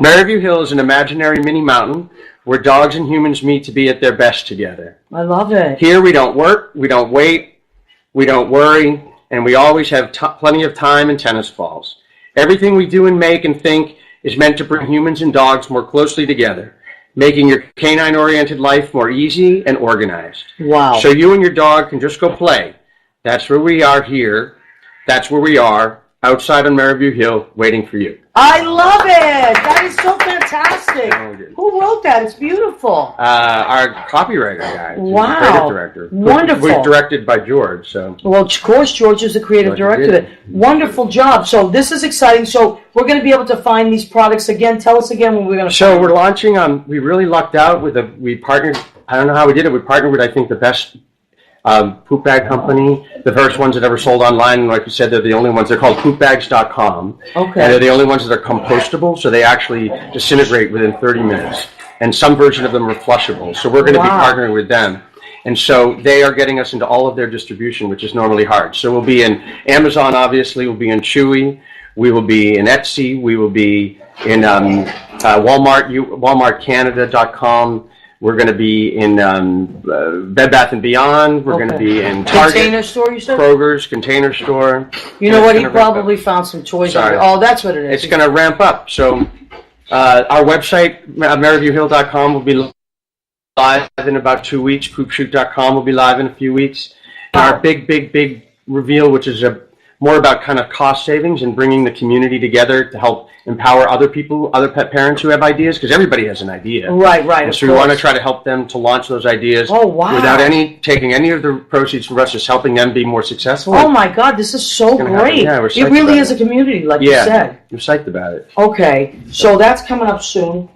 Maryview Hill is an imaginary mini mountain where dogs and humans meet to be at their best together. I love it. Here we don't work, we don't wait, we don't worry, and we always have plenty of time and tennis balls. Everything we do and make and think is meant to bring humans and dogs more closely together, making your canine-oriented life more easy and organized. Wow. So you and your dog can just go play. That's where we are here. That's where we are. outside on Maryview Hill, waiting for you. I love it. That is so fantastic. Who wrote that? It's beautiful. Our copywriter guy. Wow. Creative director. Wonderful. We're directed by George, so. Well, of course, George is the creative director of it. Wonderful job. So this is exciting. So we're going to be able to find these products again. Tell us again when we're going to. So we're launching. We really lucked out with we partnered. I don't know how we did it. We partnered with, I think, the best poop bag company. The first ones that ever sold online. And like you said, they're the only ones. They're called poopbags.com. Okay. And they're the only ones that are compostable, so they actually disintegrate within 30 minutes. And some version of them are flushable. So we're going to be partnering with them. And so they are getting us into all of their distribution, which is normally hard. So we'll be in Amazon, obviously. We'll be in Chewy. We will be in Etsy. We will be in Walmart, WalmartCanada.com. We're going to be in Bed Bath & Beyond. We're going to be in Target. Container store, you said? Kroger's, Container Store. You know what? He probably found some toys on it. Oh, that's what it is. It's going to ramp up. So our website, MaryviewHill.com, will be live in about 2 weeks. Poopshoot.com will be live in a few weeks. And our big reveal, which is more about kind of cost savings and bringing the community together to help empower other people, other pet parents who have ideas, because everybody has an idea. Right. And so we want to try to help them to launch those ideas without taking any of the proceeds from us, just helping them be more successful. Oh my God, this is so great. Yeah, it really is a community, like you said. We're psyched about it. Okay, so that's coming up soon.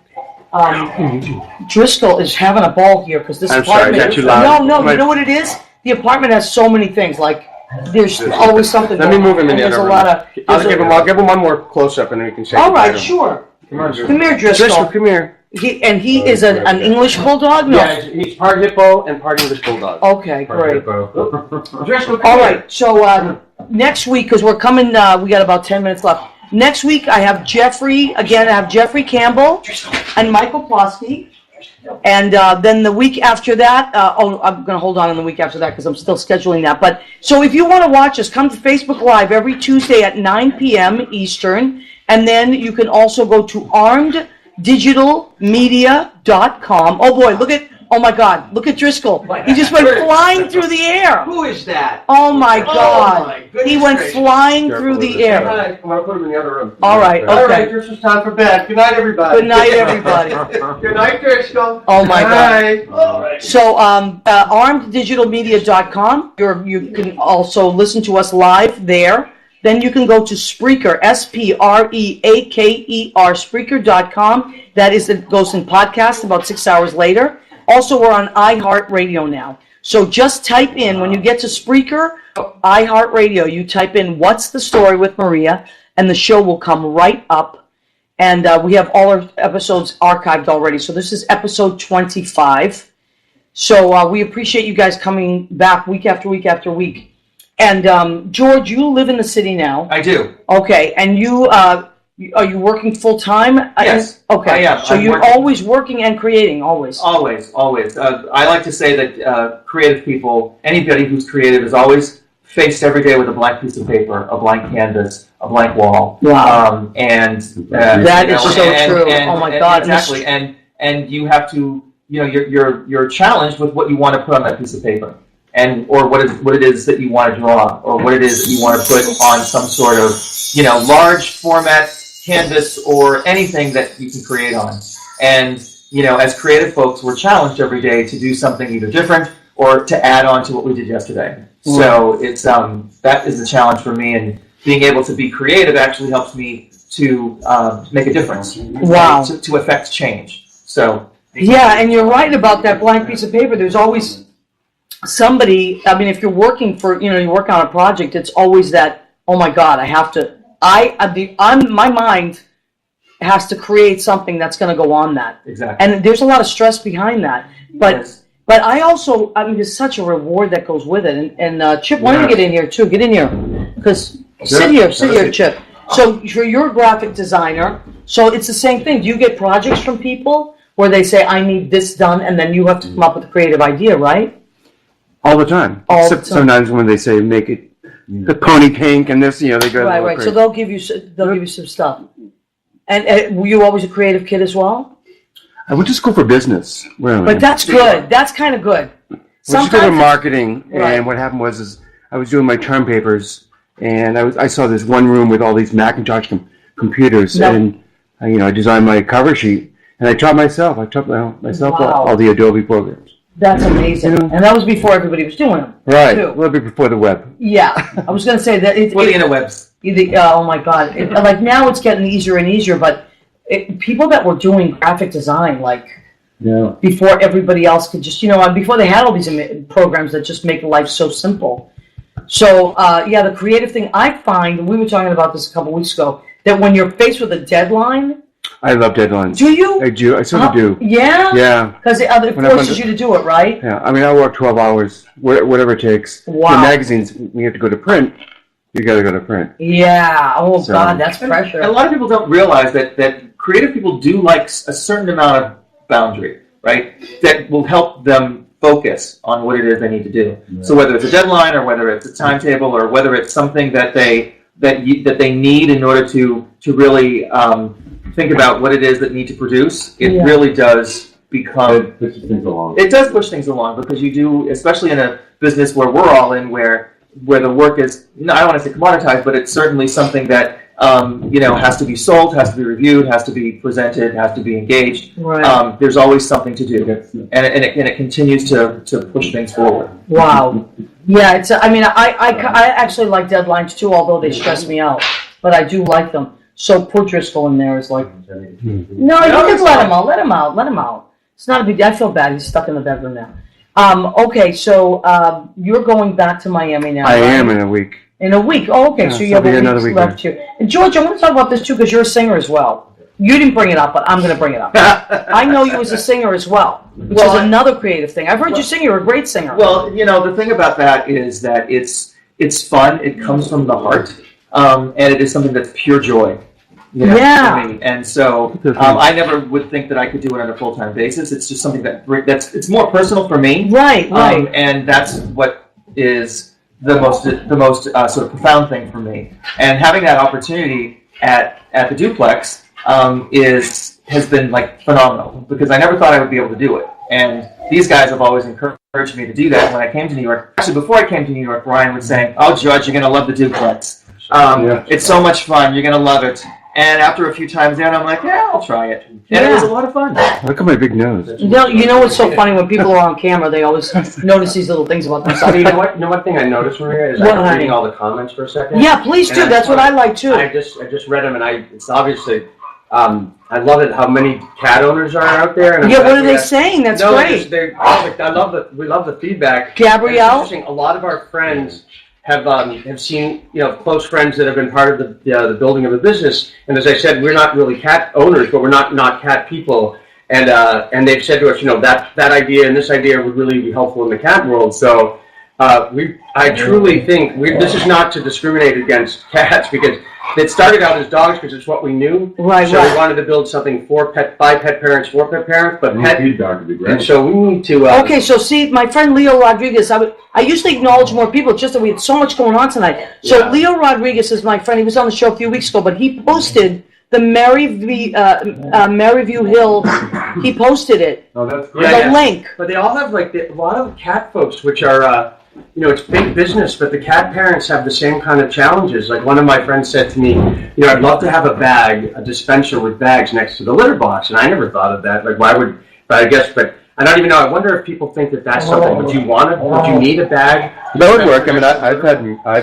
Driscoll is having a ball here because this apartment. Sorry, is that too loud? No, you know what it is? The apartment has so many things. Like there's always something. Let me move him in the there's other a room. lot of. I'll give him one more close up, and then we can say. All right, goodbye to him. sure. Come on, Come here, Driscoll. Driscoll, come here. He is an English bulldog. No. Yeah, he's part hippo and part English bulldog. Okay, great. Driscoll, come All here. right, so next week, because we're coming, we got about 10 minutes left. Next week, I have Jeffrey Campbell and Michael Plosky. And then the week after that, I'm going to hold on in the week after that because I'm still scheduling that. But so if you want to watch us, come to Facebook Live every Tuesday at 9 p.m. Eastern. And then you can also go to armeddigitalmedia.com. Oh boy, oh my God, look at Driscoll. He just went flying through the air. Who is that? Oh my God. my goodness He went gracious. flying through the air. I'm going to put him in the other room. All right, okay. Driscoll's time for bed. Good night, everybody. Good night, everybody. Good night, Driscoll. Oh my God. All right. So, armeddigitalmedia.com. You can also listen to us live there. Then you can go to Spreaker, Spreaker, Spreaker.com. It goes in podcast about 6 hours later. Also, we're on iHeartRadio now. So just type in, when you get to Spreaker, iHeartRadio, you type in What's the Story with Maria, and the show will come right up. And we have all our episodes archived already. So this is episode 25. So we appreciate you guys coming back week after week after week. And George, you live in the city now. I do. Okay, and you are you working full time? Yes. Okay. I am. So I'm you're working. always working and creating, always. Always. I like to say that creative people, anybody who's creative, is always faced every day with a blank piece of paper, a blank canvas, a blank wall. Wow. That is so true. Oh my God. Exactly. And you have to, you're challenged with what you want to put on that piece of paper. Or what it is that you want to draw, or what it is that you want to put on some sort of, large format canvas or anything that you can create on. And, as creative folks, we're challenged every day to do something either different or to add on to what we did yesterday. So it's that is the challenge for me, and being able to be creative actually helps me to make a difference. Wow. To affect change. So. Yeah, and you're right about that blank piece of paper. There's always somebody, if you're working for, you work on a project, it's always that, oh my God, my mind has to create something that's going to go on that. Exactly. And there's a lot of stress behind that. But I also, there's such a reward that goes with it. And Chip, why don't you get in here too? Get in here. Because sit here, Chip. So you're a graphic designer. So it's the same thing. Do you get projects from people where they say, I need this done, and then you have to come up with a creative idea, right? All the time. Except sometimes when they say make it the pony pink and this, they go right. crazy. So they'll give you some stuff. And were you always a creative kid as well? I went to school for business. But that's good. That's kind of good. I went to school for marketing, and what happened was I was doing my term papers, and I saw this one room with all these Macintosh computers, Yep. and I designed my cover sheet, and I taught myself. Wow. all the Adobe programs. That's amazing. And that was before everybody was doing them. Right, too. a little bit before the web. Yeah, I was going to say that For the interwebs. oh my God! Like now it's getting easier and easier, but people that were doing graphic design before everybody else could just before they had all these programs that just make life so simple. So the creative thing I find, we were talking about this a couple weeks ago, that when you're faced with a deadline. I love deadlines. Do you? I do. I sort of do. Yeah? Yeah. Because it forces you to do it, right? Yeah. I mean, I work 12 hours, whatever it takes. Wow. The magazines, when you have to go to print, you got to go to print. Yeah. Oh, God, that's pressure. And a lot of people don't realize that creative people do like a certain amount of boundary, right? That will help them focus on what it is they need to do. Right. So whether it's a deadline or whether it's a timetable or whether it's something that they need in order to really think about what it is that need to produce, it really does become... It pushes things along. It does push things along because you do, especially in a business where we're all in, where the work is, I don't want to say commoditized, but it's certainly something that has to be sold, has to be reviewed, has to be presented, has to be engaged. Right. There's always something to do, and it continues to push things forward. Wow. Yeah, it's. I actually like deadlines too, although they stress me out. But I do like them. So poor Driscoll in there is like, no, you can let him out. Let him out. It's not a big deal. I feel bad. He's stuck in the bedroom now. Okay, so you're going back to Miami now. I right? am in a week. In a week. Oh, okay, so you have a week left here. And George, I want to talk about this too because you're a singer as well. You didn't bring it up, but I'm going to bring it up. I know you as a singer as well, which is another creative thing. I've heard you sing. You're a great singer. Well, the thing about that is that it's fun. It comes from the heart, and it is something that's pure joy. For me. And so I never would think that I could do it on a full-time basis. It's just something it's more personal for me. Right. And that's what is the most sort of profound thing for me. And having that opportunity at the Duplex has been like phenomenal because I never thought I would be able to do it. And these guys have always encouraged me to do that. When I came to New York, actually before I came to New York, Brian was saying, "Oh, George, you're going to love the Duplex. It's so much fun. You're going to love it." And after a few times there, I'm like, "Yeah, I'll try it." And it was a lot of fun. Look at my big nose. You know what's so funny? When people are on camera, they always notice these little things about themselves. You know what thing I noticed, Maria, is I was reading all the comments for a second. Yeah, please do. That's what I like too. I just read them, and it's obviously I love it how many cat owners are out there. And what are they saying? That's great. We love the feedback. Gabrielle, a lot of our friends have seen close friends that have been part of the building of a business, and as I said, we're not really cat owners, but we're not cat people, and they've said to us, that idea and this idea would really be helpful in the cat world. So I truly think this is not to discriminate against cats because it started out as dogs because it's what we knew. Right. So we wanted to build something by pet parents for pet parents, but pet dog would be great. And so we need to. Okay, so see, my friend Leo Rodriguez. I usually acknowledge more people. It's just that we had so much going on tonight. So Leo Rodriguez is my friend. He was on the show a few weeks ago, but he posted the Maryview Hill. He posted it. Oh, that's great. The link. But they all have a lot of cat folks, which are. It's big business, but the cat parents have the same kind of challenges. Like one of my friends said to me, I'd love to have a dispenser with bags next to the litter box, and I never thought of that. Like, why would? But I don't even know. I wonder if people think that that's something. Would you need a bag? That would work. I mean, I've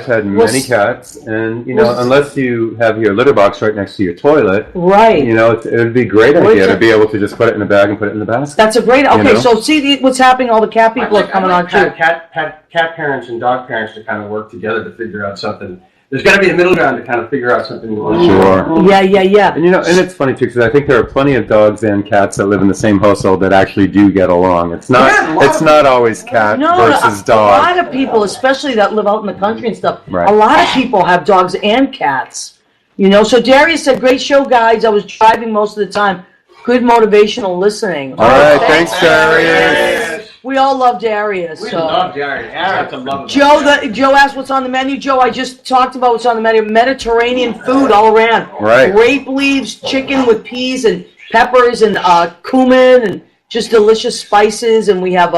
had many cats, and unless you have your litter box right next to your toilet, right? It would be a great idea to be able to just put it in a bag and put it in the basket. That's a great. Okay, so see what's happening. All the cat people are coming on too. Cat parents and dog parents to kind of work together to figure out something. There's got to be a middle ground to kind of figure out something. Sure. Yeah. And and it's funny too because I think there are plenty of dogs and cats that live in the same household that actually do get along. It's not always cat versus dog. A lot of people, especially that live out in the country and stuff, right. A lot of people have dogs and cats. So Darius said, "Great show, guys. I was driving most of the time. Good motivational listening." All right, thanks, Darius. We all love Darius. We love Darius. I love Joe asked what's on the menu. Joe, I just talked about what's on the menu. Mediterranean food all around. Right. Grape leaves, chicken with peas and peppers and cumin and just delicious spices. And we have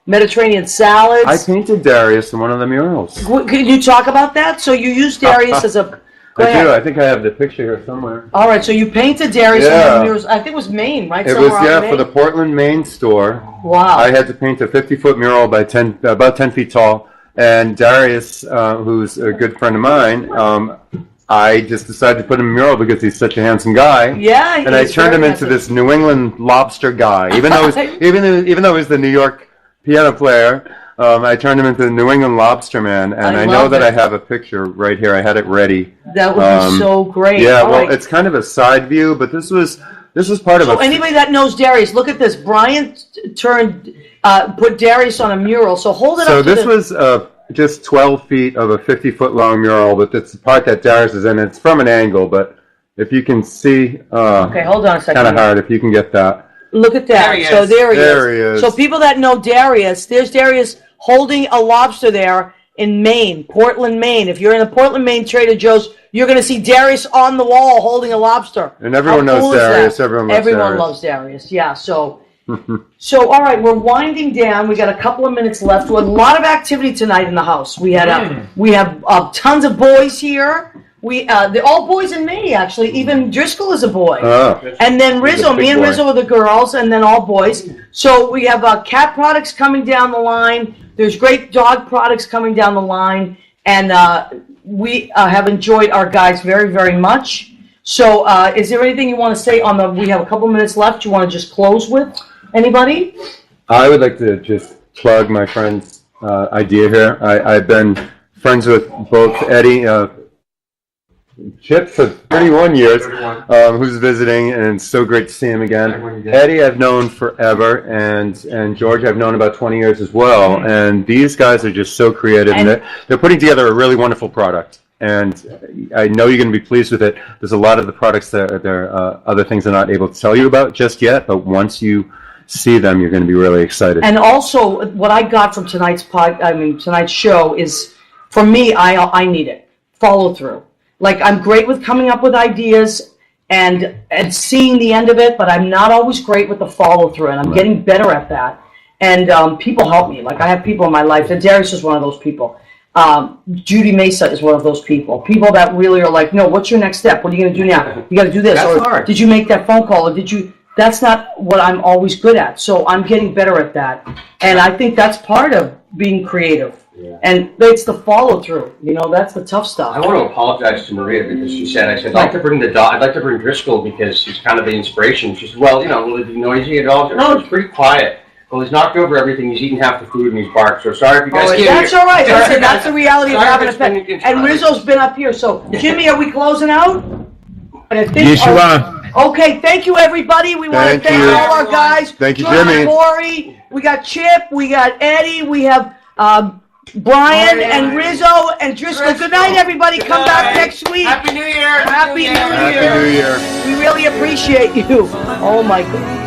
Mediterranean salads. I painted Darius in one of the murals. Can you talk about that? So you used Darius as a... Go I ahead. do. I think I have the picture here somewhere. All right, so you painted Darius in one Yeah. of the murals. I think it was Maine, right? It Somewhere was, out in yeah, Maine? for the Portland, Maine store. Wow. I had to paint a 50-foot mural by about 10 feet tall. And Darius, who's a good friend of mine, I just decided to put him in a mural because he's such a handsome guy. Yeah, and I turned him into this New England lobster guy. Even though he's the New York piano player, I turned him into the New England lobster man. And I know that I have a picture right here. I had it ready. That would be so great. Yeah, All well, right. it's kind of a side view, but this was part of So anybody that knows Darius, look at this. Brian put Darius on a mural. So hold it So up to this was just 12 feet of a 50-foot long mural, but it's the part that Darius is in. It's from an angle, but if you can see, Okay, hold on a second. kind of hard if you can get that. Look at that. There he So is. there he There is. he is. So people that know Darius, there's Darius holding a lobster there in Maine, Portland, Maine. If you're in the Portland, Maine Trader Joe's, you're going to see Darius on the wall holding a lobster. And everyone How knows cool is Darius. that? Everyone loves Darius. loves Darius. Yeah. So all right, we're winding down. We got a couple of minutes left. We had a lot of activity tonight in the house. We had we have tons of boys here. They're all boys in Maine, actually. Even Driscoll is a boy. Oh. And then Rizzo, He's a big me and boy. Rizzo are the girls, and then all boys. So we have cat products coming down the line. There's great dog products coming down the line. And we have enjoyed our guys very, very much. So is there anything you want to say we have a couple minutes left you want to just close with? Anybody? I would like to just plug my friend's idea here. I've been friends with both Eddie, Chip for 31 years, who's visiting, and it's so great to see him again. Eddie I've known forever, and George I've known about 20 years as well. And these guys are just so creative, and they're putting together a really wonderful product. And I know you're going to be pleased with it. There's a lot of the products that there are other things I'm not able to tell you about just yet, but once you see them, you're going to be really excited. And also, what I got from tonight's show is, for me, I need it. Follow through. Like, I'm great with coming up with ideas and seeing the end of it, but I'm not always great with the follow through, and I'm getting better at that. And people help me. Like, I have people in my life, and Darius is one of those people. Judy Mesa is one of those people. People that really are like, no, what's your next step? What are you going to do now? You got to do this. That's or hard. did you make that phone call? Or did you? That's not what I'm always good at. So I'm getting better at that. And I think that's part of being creative. Yeah. And it's the follow through. You know, that's the tough stuff. I want to apologize to Maria because she said, I'd like to bring I'd like to bring Driscoll because she's kind of the inspiration. She said, well, will it be noisy at all? No, it's pretty quiet. Well, he's knocked over everything. He's eaten half the food and he's barked. So sorry if you guys can't that's hear. all right. Sorry, Listen, that's the reality of sorry having a if it's pet. been And Rizzo's been up here. So, Jimmy, are we closing out? And I think, Yes, you are. Okay, thank you, everybody. We want to Thank thank you. all our guys. Thank you, John, Jimmy. Corey, we got Chip, we got Eddie, we have Brian and Rizzo and Driscoll. Good night, everybody. Come back next week. Happy New Year! Happy New Year. Happy New Year. We really appreciate you. Oh, my God.